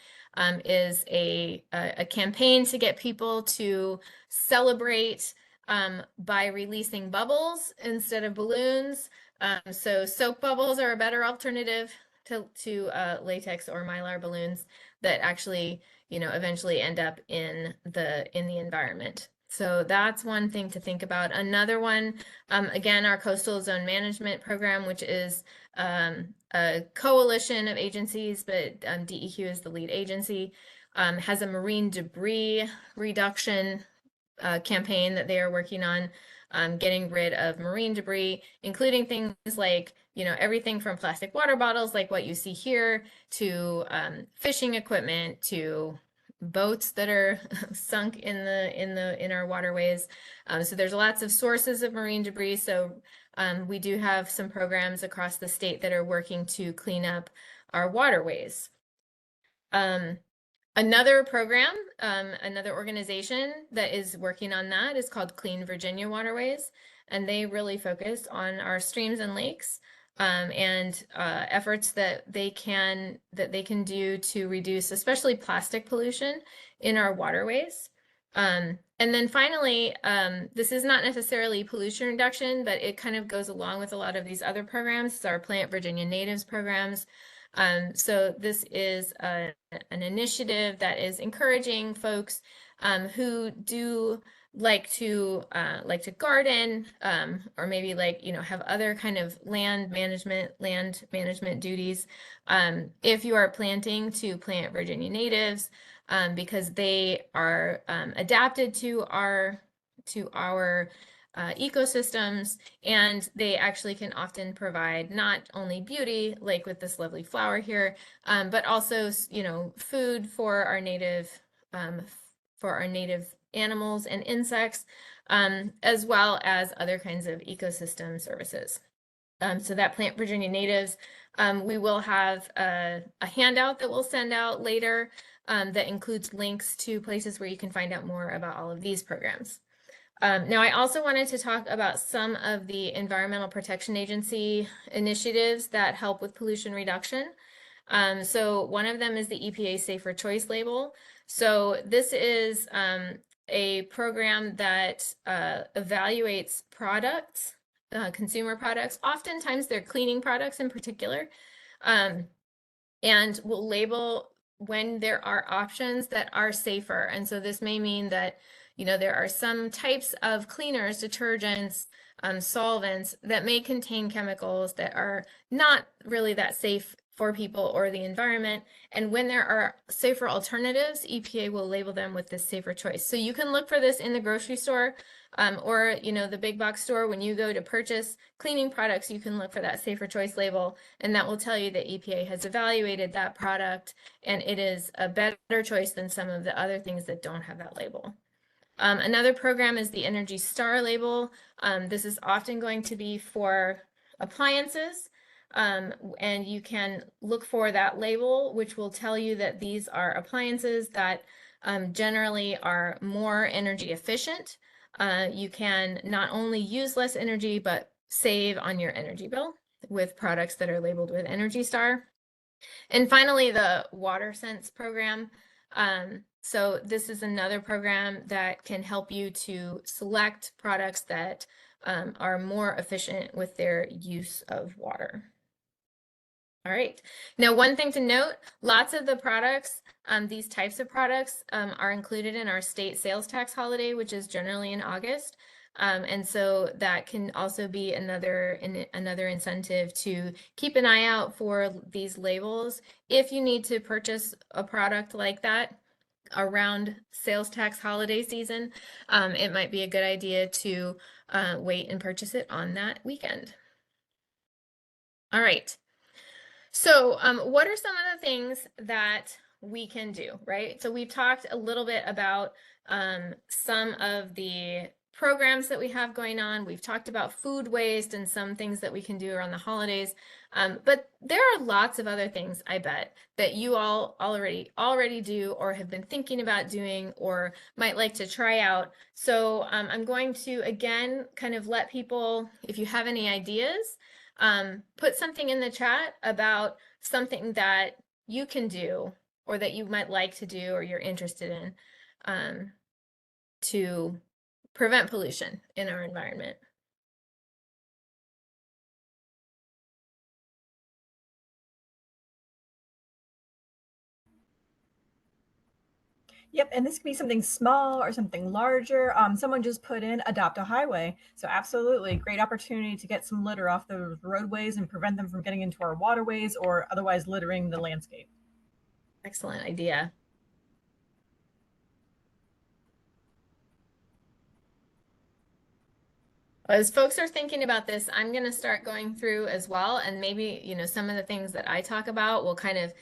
is a campaign to get people to celebrate by releasing bubbles instead of balloons. So soap bubbles are a better alternative to latex or mylar balloons that actually, eventually end up in the environment. So that's one thing to think about. Another one, again, our Coastal Zone Management Program, which is a coalition of agencies, but DEQ is the lead agency, has a marine debris reduction campaign that they are working on, getting rid of marine debris, including things like, everything from plastic water bottles, like what you see here, to fishing equipment, to boats that are sunk in our waterways. So there's lots of sources of marine debris. So we do have some programs across the state that are working to clean up our waterways. Another program, another organization that is working on that is called Clean Virginia Waterways, and they really focus on our streams and lakes, and efforts that they can do to reduce especially plastic pollution in our waterways. And then finally, this is not necessarily pollution reduction, but it kind of goes along with a lot of these other programs. It's our Plant Virginia Natives programs. So this is an initiative that is encouraging folks who do like to garden, or maybe have other kind of land management duties. If you are planting, to plant Virginia natives, because they are adapted to our ecosystems, and they actually can often provide not only beauty, like with this lovely flower here, but also food for our native animals and insects, as well as other kinds of ecosystem services. So that Plant Virginia Natives, we will have a handout that we'll send out later that includes links to places where you can find out more about all of these programs. Now, I also wanted to talk about some of the Environmental Protection Agency initiatives that help with pollution reduction. So one of them is the EPA Safer Choice label. So this is a program that evaluates products, consumer products. Oftentimes they're cleaning products in particular, and will label when there are options that are safer. And so this may mean that, you know, there are some types of cleaners, detergents, solvents that may contain chemicals that are not really that safe for people or the environment. And when there are safer alternatives, EPA will label them with this safer choice. So you can look for this in the grocery store, or, you know, the big box store. When you go to purchase cleaning products, you can look for that safer choice label, and that will tell you that EPA has evaluated that product and it is a better choice than some of the other things that don't have that label. Another program is the Energy Star label. This is often going to be for appliances, and you can look for that label, which will tell you that these are appliances that generally are more energy efficient. You can not only use less energy, but save on your energy bill with products that are labeled with Energy Star. And finally, the WaterSense program. So this is another program that can help you to select products that are more efficient with their use of water. All right. Now, one thing to note, lots of the products, these types of products are included in our state sales tax holiday, which is generally in August. And so that can also be another incentive to keep an eye out for these labels. If you need to purchase a product like that around sales tax holiday season, it might be a good idea to wait and purchase it on that weekend. All right. So what are some of the things that we can do, right? So we've talked a little bit about some of the programs that we have going on. We've talked about food waste and some things that we can do around the holidays. But there are lots of other things, I bet, that you all already do or have been thinking about doing or might like to try out. So I'm going to, again, kind of let people, if you have any ideas, put something in the chat about something that you can do or that you might like to do or you're interested in to prevent pollution in our environment. Yep, and this can be something small or something larger. Someone just put in adopt a highway. So absolutely, great opportunity to get some litter off the roadways and prevent them from getting into our waterways or otherwise littering the landscape. Excellent idea. As folks are thinking about this, I'm going to start going through as well, and maybe, you know, some of the things that I talk about will kind of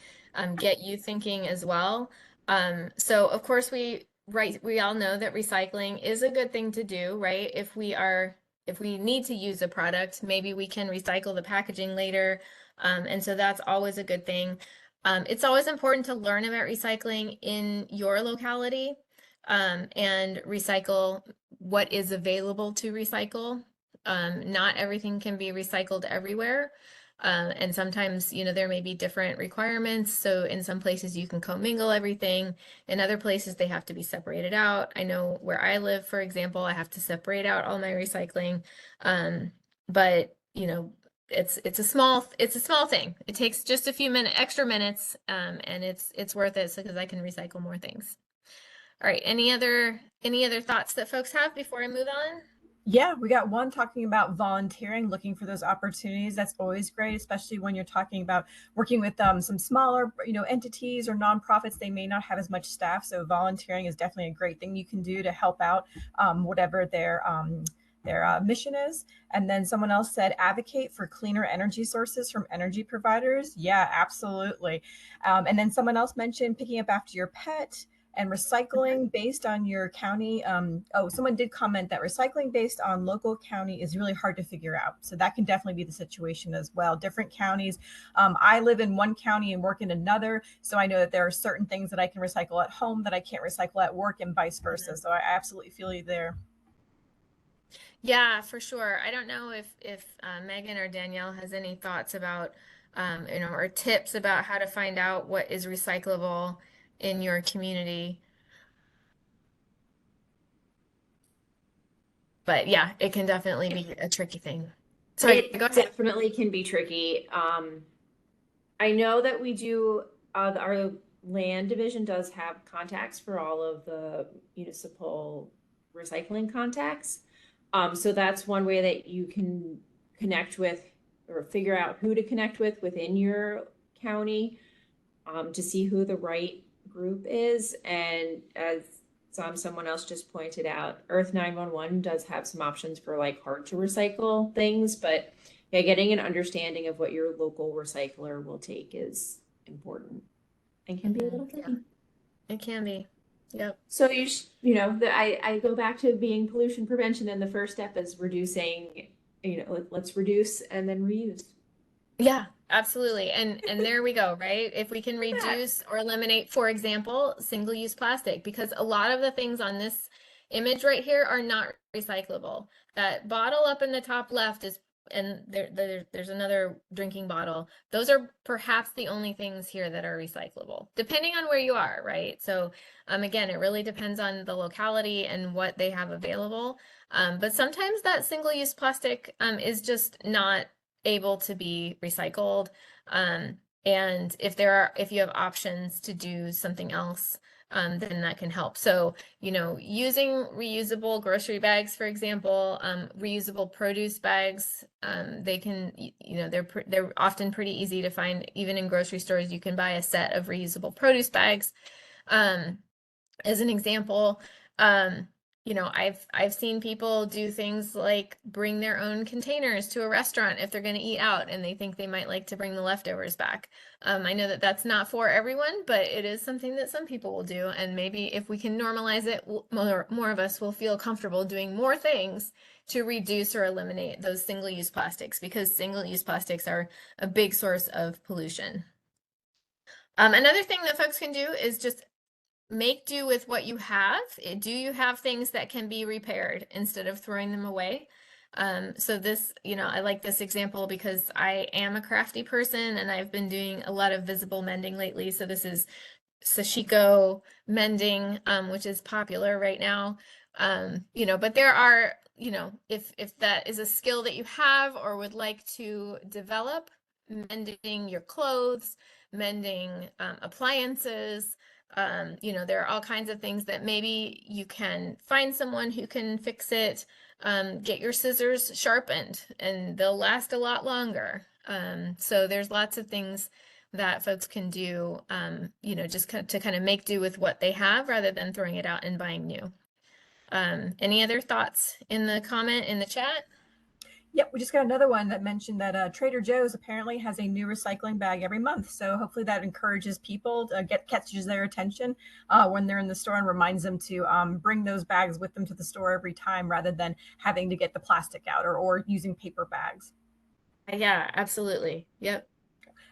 get you thinking as well. So of course we all know that recycling is a good thing to do, right? If we need to use a product, maybe we can recycle the packaging later. And so that's always a good thing. It's always important to learn about recycling in your locality and recycle what is available to recycle. Not everything can be recycled everywhere. And sometimes, you know, there may be different requirements. So in some places you can commingle everything. In other places they have to be separated out. I know where I live, for example, I have to separate out all my recycling. But you know, it's a small thing. It takes just a few extra minutes, and it's worth it because I can recycle more things. All right, any other thoughts that folks have before I move on? Yeah, we got one talking about volunteering, looking for those opportunities. That's always great, especially when you're talking about working with some smaller, you know, entities or nonprofits. They may not have as much staff, so volunteering is definitely a great thing you can do to help out whatever their mission is. And then someone else said advocate for cleaner energy sources from energy providers. Yeah, absolutely. And then someone else mentioned picking up after your pet and recycling based on your county. Someone did comment that recycling based on local county is really hard to figure out. So that can definitely be the situation as well. Different counties. I live in one county and work in another. So I know that there are certain things that I can recycle at home that I can't recycle at work and vice versa. So I absolutely feel you there. Yeah, for sure. I don't know if Megan or Danielle has any thoughts about, you know, or tips about how to find out what is recyclable in your community. But yeah, it can definitely be a tricky thing. Sorry, It go ahead. definitely can be tricky. I know that we do our land division does have contacts for all of the municipal recycling contacts. So that's one way that you can connect with or figure out who to connect with within your county, to see who the right group is. And as someone else just pointed out, Earth 911 does have some options for like hard to recycle things, but yeah, getting an understanding of what your local recycler will take is important and can be a little tricky. It can be. Yep. So I go back to being pollution prevention, and the first step is reducing, let's reduce and then reuse. Yeah, absolutely. And there we go, right? If we can reduce or eliminate, for example, single-use plastic, because a lot of the things on this image right here are not recyclable. That bottle up in the top left is, and there's another drinking bottle. Those are perhaps the only things here that are recyclable, depending on where you are, right? So again, it really depends on the locality and what they have available. But sometimes that single-use plastic is just not able to be recycled. And if you have options to do something else, then that can help. So, using reusable grocery bags, for example, reusable produce bags, they can, they're often pretty easy to find. Even in grocery stores, you can buy a set of reusable produce bags. As an example, I've seen people do things like bring their own containers to a restaurant if they're going to eat out and they think they might like to bring the leftovers back. I know that that's not for everyone, but it is something that some people will do. And maybe if we can normalize it, more of us will feel comfortable doing more things to reduce or eliminate those single-use plastics, because single-use plastics are a big source of pollution. Another thing that folks can do is just make do with what you have. Do you have things that can be repaired instead of throwing them away? So this, I like this example because I am a crafty person and I've been doing a lot of visible mending lately. So this is sashiko mending, which is popular right now. But there are, if that is a skill that you have or would like to develop, mending your clothes, mending appliances, there are all kinds of things that maybe you can find someone who can fix it. Get your scissors sharpened and they'll last a lot longer. So there's lots of things that folks can do, just to kind of make do with what they have rather than throwing it out and buying new. Any other thoughts in the comment in the chat? Yep, we just got another one that mentioned that Trader Joe's apparently has a new recycling bag every month. So hopefully that encourages people to catches their attention when they're in the store and reminds them to bring those bags with them to the store every time rather than having to get the plastic out or using paper bags. Yeah, absolutely. Yep.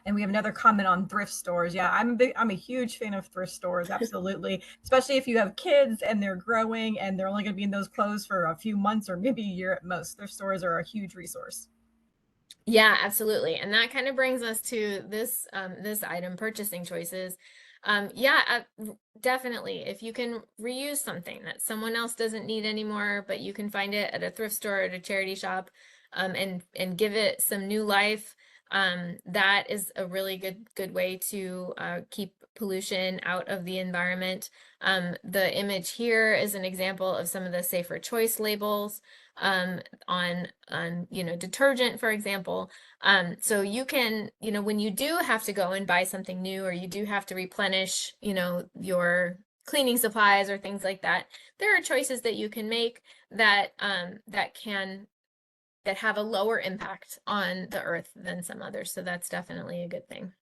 And we have another comment on thrift stores. Yeah, I'm a huge fan of thrift stores. Absolutely. Especially if you have kids and they're growing and they're only going to be in those clothes for a few months or maybe a year at most. Thrift stores are a huge resource. Yeah, absolutely. And that kind of brings us to this item, purchasing choices. Definitely. If you can reuse something that someone else doesn't need anymore, but you can find it at a thrift store or at a charity shop, and give it some new life, that is a really good way to keep pollution out of the environment. The image here is an example of some of the safer choice labels on detergent, for example. So you can, when you do have to go and buy something new, or you do have to replenish, your cleaning supplies or things like that, there are choices that you can make that that have a lower impact on the earth than some others. So that's definitely a good thing.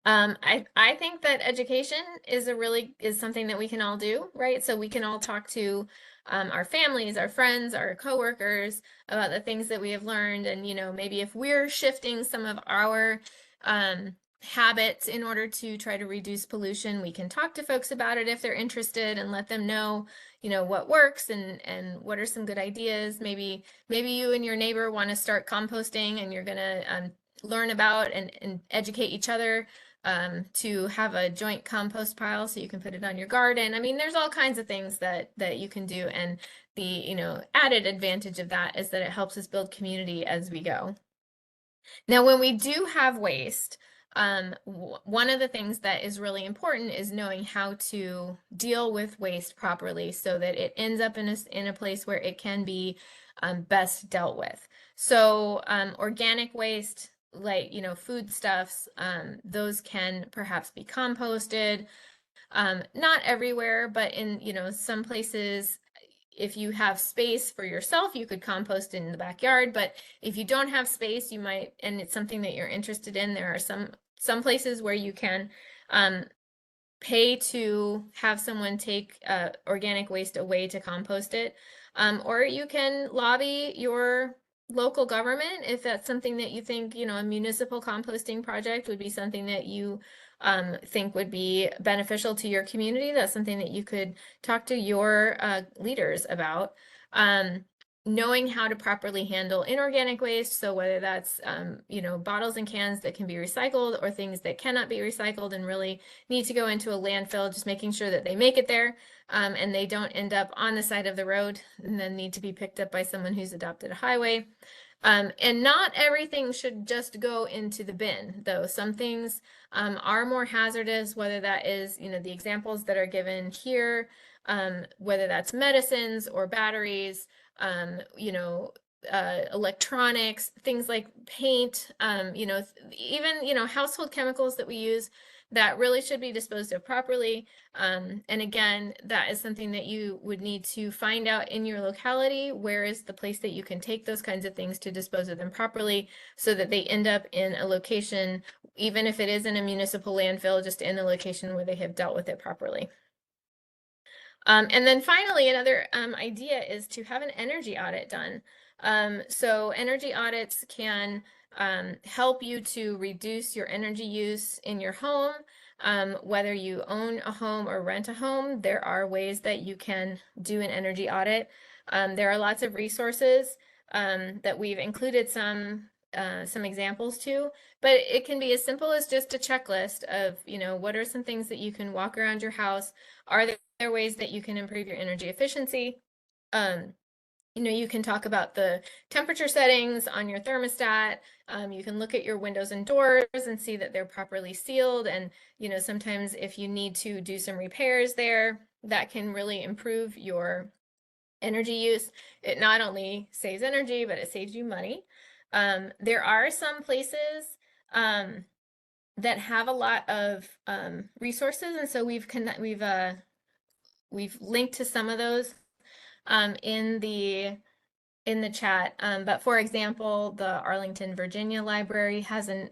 I think that education is something that we can all do, right? So we can all talk to our families, our friends, our coworkers about the things that we have learned. And, maybe if we're shifting some of our habits in order to try to reduce pollution, we can talk to folks about it if they're interested and let them know, what works and what are some good ideas. Maybe you and your neighbor want to start composting and you're going to learn about and educate each other to have a joint compost pile so you can put it on your garden. I mean, there's all kinds of things that you can do. And the, added advantage of that is that it helps us build community as we go. Now, when we do have waste, one of the things that is really important is knowing how to deal with waste properly so that it ends up in a place where it can be best dealt with. So organic waste, like, foodstuffs, those can perhaps be composted. Not everywhere, but in, some places, if you have space for yourself, you could compost in the backyard. But if you don't have space, you might, and it's something that you're interested in, there are some places where you can pay to have someone take organic waste away to compost it. Or you can lobby your local government if that's something that you think, a municipal composting project would be something that you think would be beneficial to your community. That's something that you could talk to your leaders about. Knowing how to properly handle inorganic waste, so whether that's bottles and cans that can be recycled or things that cannot be recycled and really need to go into a landfill, just making sure that they make it there and they don't end up on the side of the road and then need to be picked up by someone who's adopted a highway. And not everything should just go into the bin, though. Some things are more hazardous, whether that is, the examples that are given here, whether that's medicines or batteries, electronics, things like paint, even, household chemicals that we use that really should be disposed of properly. And again, that is something that you would need to find out in your locality. Where is the place that you can take those kinds of things to dispose of them properly so that they end up in a location, even if it is in a municipal landfill, just in the location where they have dealt with it properly. And then finally, another idea is to have an energy audit done. So energy audits can help you to reduce your energy use in your home. Whether you own a home or rent a home, there are ways that you can do an energy audit. There are lots of resources that we've included some examples to, but it can be as simple as just a checklist of, what are some things that you can walk around your house? Are there ways that you can improve your energy efficiency? You can talk about the temperature settings on your thermostat. You can look at your windows and doors and see that they're properly sealed. And, sometimes if you need to do some repairs there, that can really improve your energy use. It not only saves energy, but it saves you money. There are some places that have a lot of resources, and so we've linked to some of those in the chat. But for example, the Arlington, Virginia library has an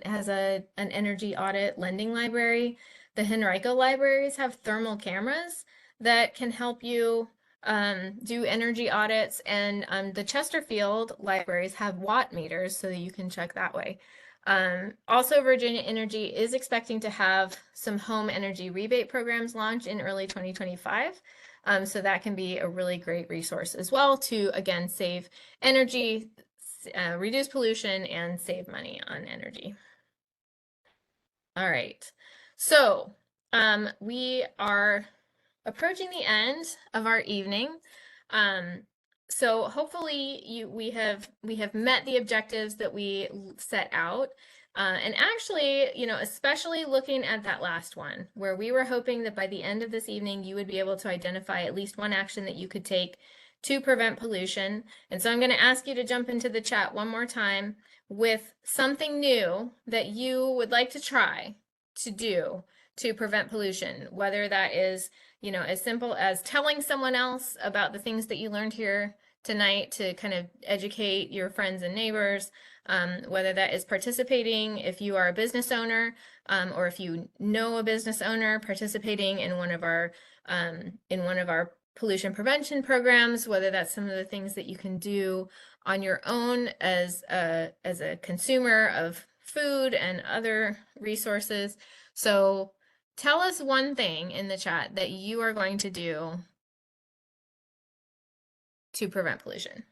energy audit lending library. The Henrico libraries have thermal cameras that can help you do energy audits, and the Chesterfield libraries have watt meters so that you can check that way. Also, Virginia Energy is expecting to have some home energy rebate programs launch in early 2025. So that can be a really great resource as well to, again, save energy, reduce pollution, and save money on energy. All right, so we are approaching the end of our evening. So hopefully we have met the objectives that we set out. And actually, especially looking at that last one, where we were hoping that by the end of this evening, you would be able to identify at least one action that you could take to prevent pollution. And so I'm going to ask you to jump into the chat one more time with something new that you would like to try to do to prevent pollution, whether that is, as simple as telling someone else about the things that you learned here tonight to kind of educate your friends and neighbors, whether that is participating if you are a business owner, or if you know a business owner, participating in one of our pollution prevention programs, whether that's some of the things that you can do on your own as a consumer of food and other resources. So tell us one thing in the chat that you are going to do to prevent pollution.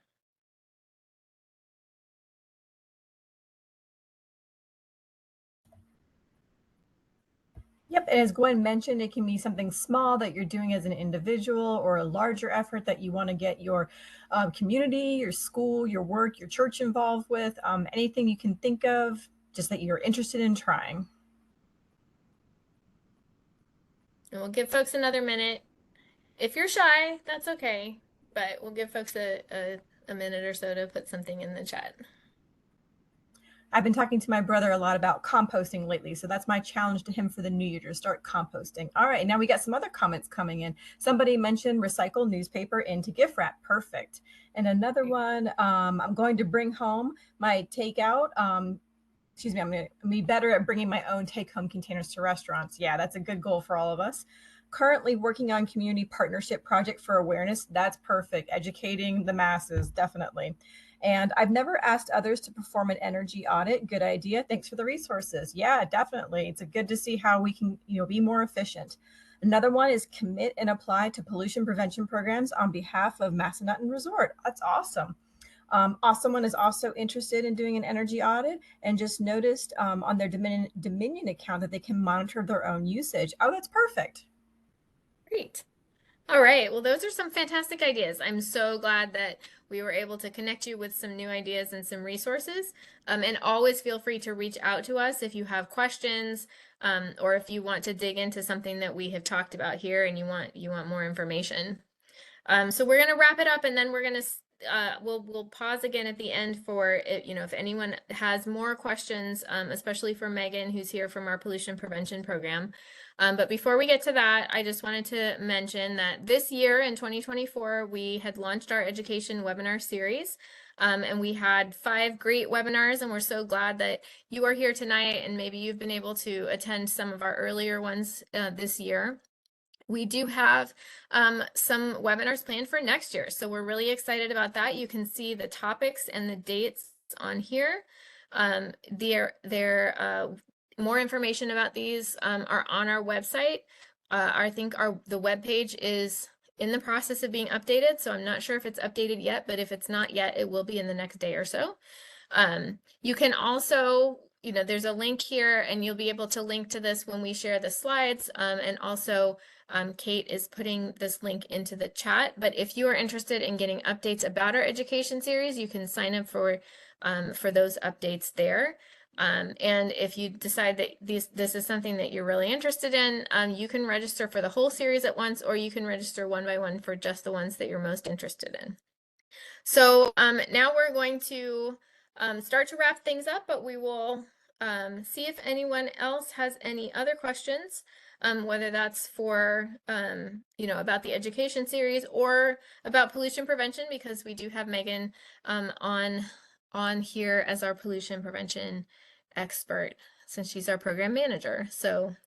Yep, and as Gwen mentioned, it can be something small that you're doing as an individual or a larger effort that you want to get your community, your school, your work, your church involved with, anything you can think of, just that you're interested in trying. And we'll give folks another minute. If you're shy, that's okay, but we'll give folks a minute or so to put something in the chat. I've been talking to my brother a lot about composting lately, so that's my challenge to him for the new year, to start composting. All right, now we got some other comments coming in. Somebody mentioned recycle newspaper into gift wrap. Perfect. And another one, I'm going to bring home my takeout. Excuse me, I'm going to be better at bringing my own take-home containers to restaurants. Yeah, that's a good goal for all of us. Currently working on community partnership project for awareness. That's perfect. Educating the masses, definitely. And I've never asked others to perform an energy audit. Good idea. Thanks for the resources. Yeah, definitely. It's good to see how we can, be more efficient. Another one is commit and apply to pollution prevention programs on behalf of Massanutten Resort. That's awesome. Someone is also interested in doing an energy audit and just noticed on their Dominion account that they can monitor their own usage. Oh, that's perfect. Great. All right. Well, those are some fantastic ideas. I'm so glad that we were able to connect you with some new ideas and some resources. And always feel free to reach out to us if you have questions, or if you want to dig into something that we have talked about here and you want more information. So we're going to wrap it up, and then we're going to we'll pause again at the end for it, if anyone has more questions, especially for Megan, who's here from our pollution prevention program. But before we get to that, I just wanted to mention that this year in 2024, we had launched our education webinar series. And we had 5 great webinars, and we're so glad that you are here tonight, and maybe you've been able to attend some of our earlier ones this year. We do have some webinars planned for next year, so we're really excited about that. You can see the topics and the dates on here. More information about these are on our website. I think the webpage is in the process of being updated, so I'm not sure if it's updated yet, but if it's not yet, it will be in the next day or so. You can also, there's a link here, and you'll be able to link to this when we share the slides, and also Kate is putting this link into the chat. But if you are interested in getting updates about our education series, you can sign up for those updates there. And if you decide that this is something that you're really interested in, you can register for the whole series at once, or you can register one by one for just the ones that you're most interested in. So now we're going to start to wrap things up, but we will see if anyone else has any other questions, whether that's for, about the education series or about pollution prevention, because we do have Megan on here as our pollution prevention expert, since she's our program manager. So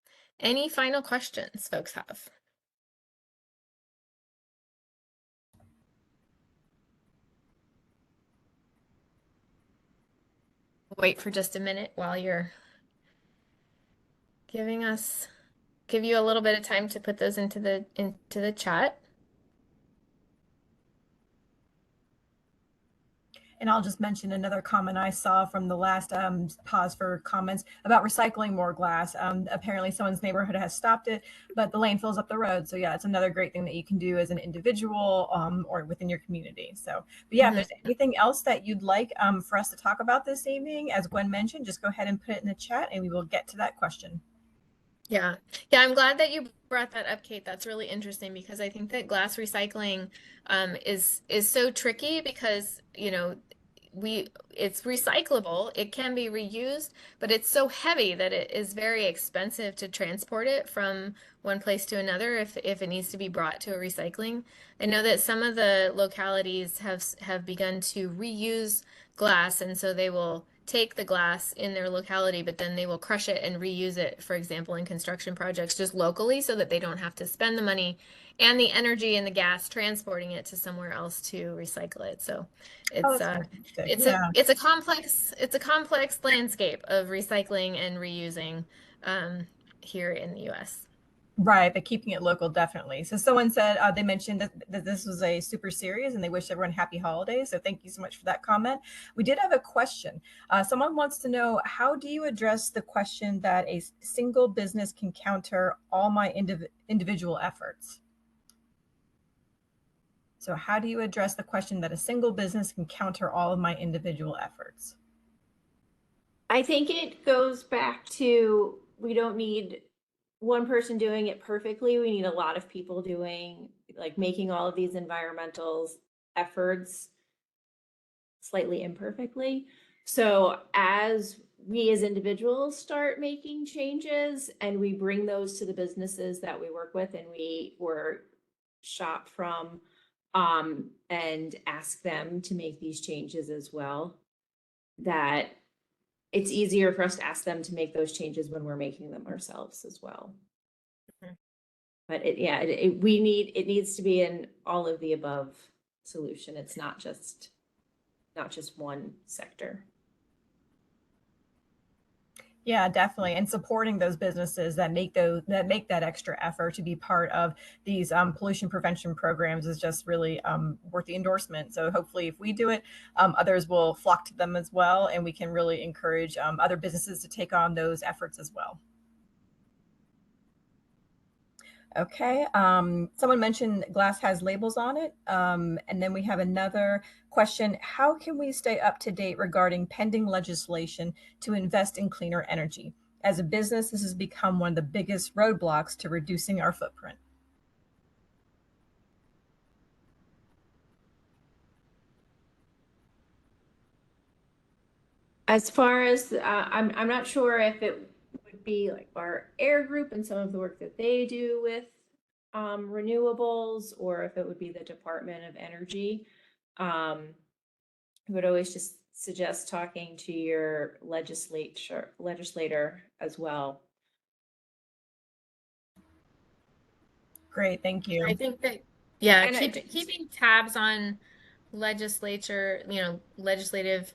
any final questions folks have? Wait for just a minute while you're give you a little bit of time to put those into the chat. And I'll just mention another comment I saw from the last pause for comments about recycling more glass. Apparently someone's neighborhood has stopped it, but the lane fills up the road. So yeah, it's another great thing that you can do as an individual or within your community. So, but yeah, if there's anything else that you'd like for us to talk about this evening, as Gwen mentioned, just go ahead and put it in the chat and we will get to that question. Yeah, I'm glad that you brought that up, Kate. That's really interesting, because I think that glass recycling is so tricky, because it's recyclable, it can be reused, but it's so heavy that it is very expensive to transport it from one place to another if it needs to be brought to a recycling. I know that some of the localities have begun to reuse glass, and so they will take the glass in their locality, but then they will crush it and reuse it, for example, in construction projects just locally, so that they don't have to spend the money and the energy and the gas transporting it to somewhere else to recycle it. So it's a complex landscape of recycling and reusing here in the US. Right, but keeping it local, definitely. So someone said they mentioned that this was a super series and they wish everyone happy holidays. So thank you so much for that comment. We did have a question. Someone wants to know, how do you address the question that a single business can counter all my individual efforts? So how do you address the question that a single business can counter all of my individual efforts? I think it goes back to, we don't need one person doing it perfectly. We need a lot of people doing, like, making all of these environmental efforts slightly imperfectly. So as we as individuals start making changes and we bring those to the businesses that we work with and we or shop from, and ask them to make these changes as well, that it's easier for us to ask them to make those changes when we're making them ourselves as well. Mhm. But it needs to be an all of the above solution. It's not just one sector. Yeah, definitely. And supporting those businesses that make that extra effort to be part of these pollution prevention programs is just really worth the endorsement. So hopefully if we do it, others will flock to them as well. And we can really encourage other businesses to take on those efforts as well. Okay, someone mentioned glass has labels on it. And then we have another question. How can we stay up to date regarding pending legislation to invest in cleaner energy? As a business, this has become one of the biggest roadblocks to reducing our footprint. As far as, I'm not sure if it would be like our air group and some of the work that they do with renewables, or if it would be the Department of Energy. I would always just suggest talking to your legislator as well. Great, thank you. I think that, yeah, And keeping tabs on legislature, legislative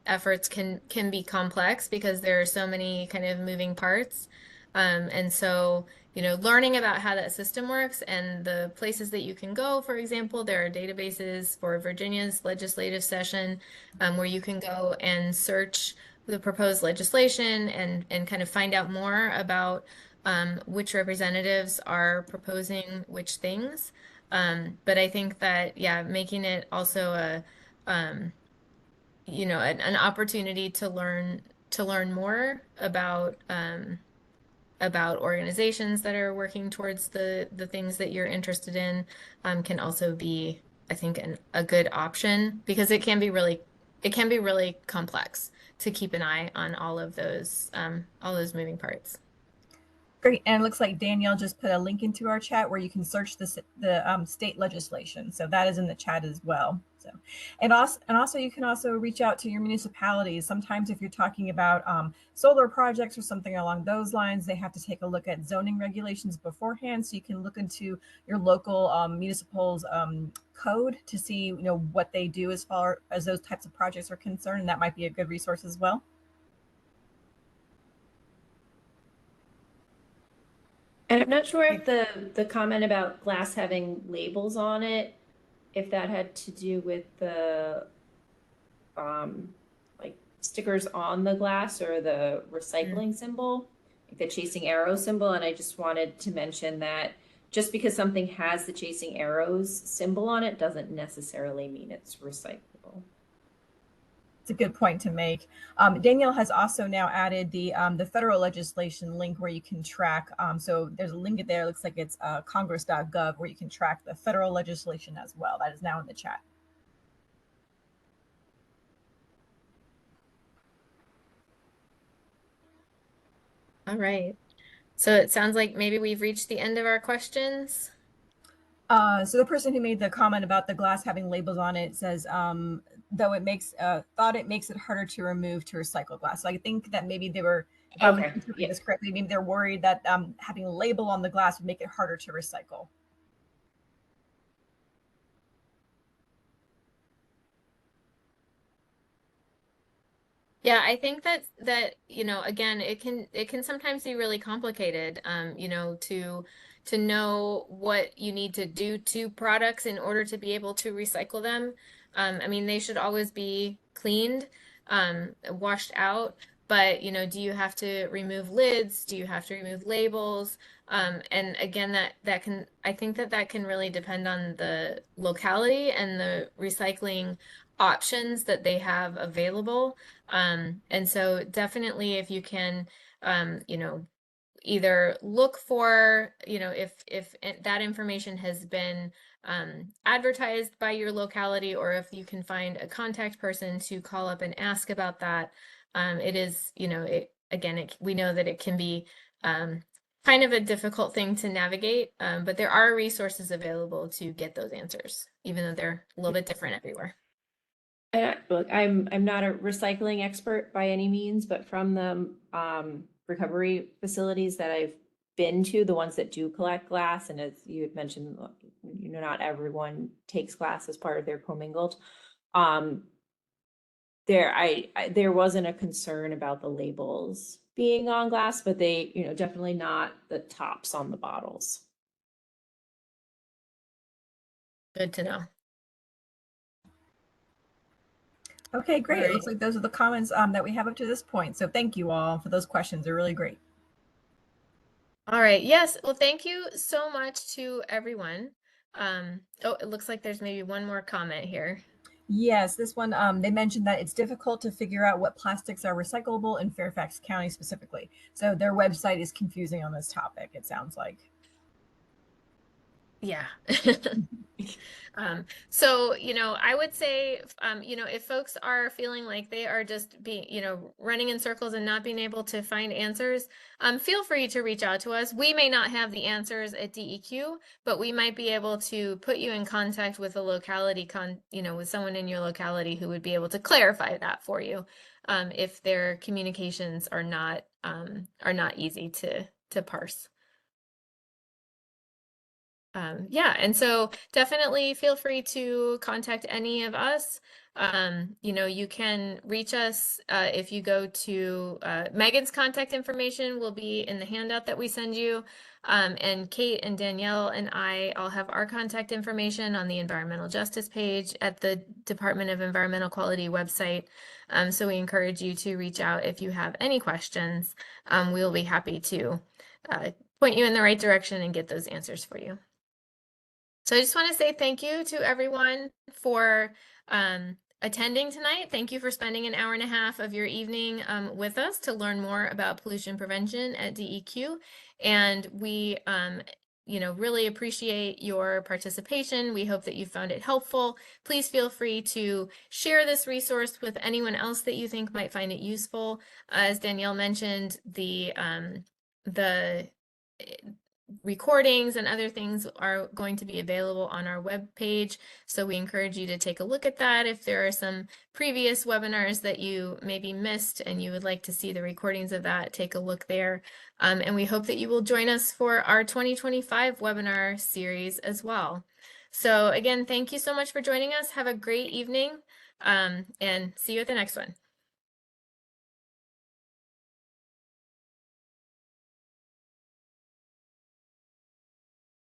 efforts can be complex because there are so many kind of moving parts. And so, learning about how that system works and the places that you can go, for example, there are databases for Virginia's legislative session where you can go and search the proposed legislation and kind of find out more about which representatives are proposing which things. But I think that, yeah, making it also an opportunity to learn more about organizations that are working towards the things that you're interested in can also be, I think, a good option because it can be really complex to keep an eye on all those moving parts. Great, and it looks like Danielle just put a link into our chat where you can search the state legislation. So that is in the chat as well. So, and also you can also reach out to your municipalities. Sometimes if you're talking about solar projects or something along those lines, they have to take a look at zoning regulations beforehand. So you can look into your local municipal's code to see what they do as far as those types of projects are concerned, and that might be a good resource as well. And I'm not sure if the comment about glass having labels on it, if that had to do with the like stickers on the glass or the recycling symbol, like the chasing arrow symbol. And I just wanted to mention that just because something has the chasing arrows symbol on it doesn't necessarily mean it's recyclable. It's a good point to make. Danielle has also now added the federal legislation link where you can track. So there's a link there. It looks like it's congress.gov where you can track the federal legislation as well. That is now in the chat. All right. So it sounds like maybe we've reached the end of our questions. So the person who made the comment about the glass having labels on it says, though it makes thought it makes it harder to remove to recycle glass. So I think that maybe they were, if I'm interpreting this correctly, maybe they're worried that having a label on the glass would make it harder to recycle. Yeah, I think that again, it can sometimes be really complicated, to know what you need to do to products in order to be able to recycle them. I mean, they should always be cleaned, washed out, but do you have to remove lids? Do you have to remove labels? And again, I think that can really depend on the locality and the recycling options that they have available. And so definitely if you can, either look for, if that information has been advertised by your locality, or if you can find a contact person to call up and ask about that. It is, we know that it can be kind of a difficult thing to navigate, but there are resources available to get those answers, even though they're a little bit different everywhere. Look, I'm not a recycling expert by any means, but from the recovery facilities that I've been to, the ones that do collect glass, and as you had mentioned, not everyone takes glass as part of their commingled. There wasn't a concern about the labels being on glass, but they, definitely not the tops on the bottles. Good to know. Okay, great. All It right. looks like those are the comments that we have up to this point. So thank you all for those questions. They're really great. All right. Yes. Well, thank you so much to everyone. Oh, it looks like there's maybe one more comment here. Yes, this one, they mentioned that it's difficult to figure out what plastics are recyclable in Fairfax County specifically. So their website is confusing on this topic, it sounds like. Yeah. So, I would say, if folks are feeling like they are just running in circles and not being able to find answers, feel free to reach out to us. We may not have the answers at DEQ, but we might be able to put you in contact with a locality, with someone in your locality who would be able to clarify that for you, if their communications are not easy to parse. Yeah, and so definitely feel free to contact any of us. You can reach us if you go to Megan's contact information will be in the handout that we send you. And Kate and Danielle and I all have our contact information on the environmental justice page at the Department of Environmental Quality website. So we encourage you to reach out if you have any questions. We'll be happy to point you in the right direction and get those answers for you. So I just want to say thank you to everyone for attending tonight. Thank you for spending an hour and a half of your evening with us to learn more about pollution prevention at DEQ. And we really appreciate your participation. We hope that you found it helpful. Please feel free to share this resource with anyone else that you think might find it useful. As Danielle mentioned, the recordings and other things are going to be available on our webpage. So we encourage you to take a look at that. If there are some previous webinars that you maybe missed and you would like to see the recordings of that, take a look there. And we hope that you will join us for our 2025 webinar series as well. So again, thank you so much for joining us. Have a great evening and see you at the next one.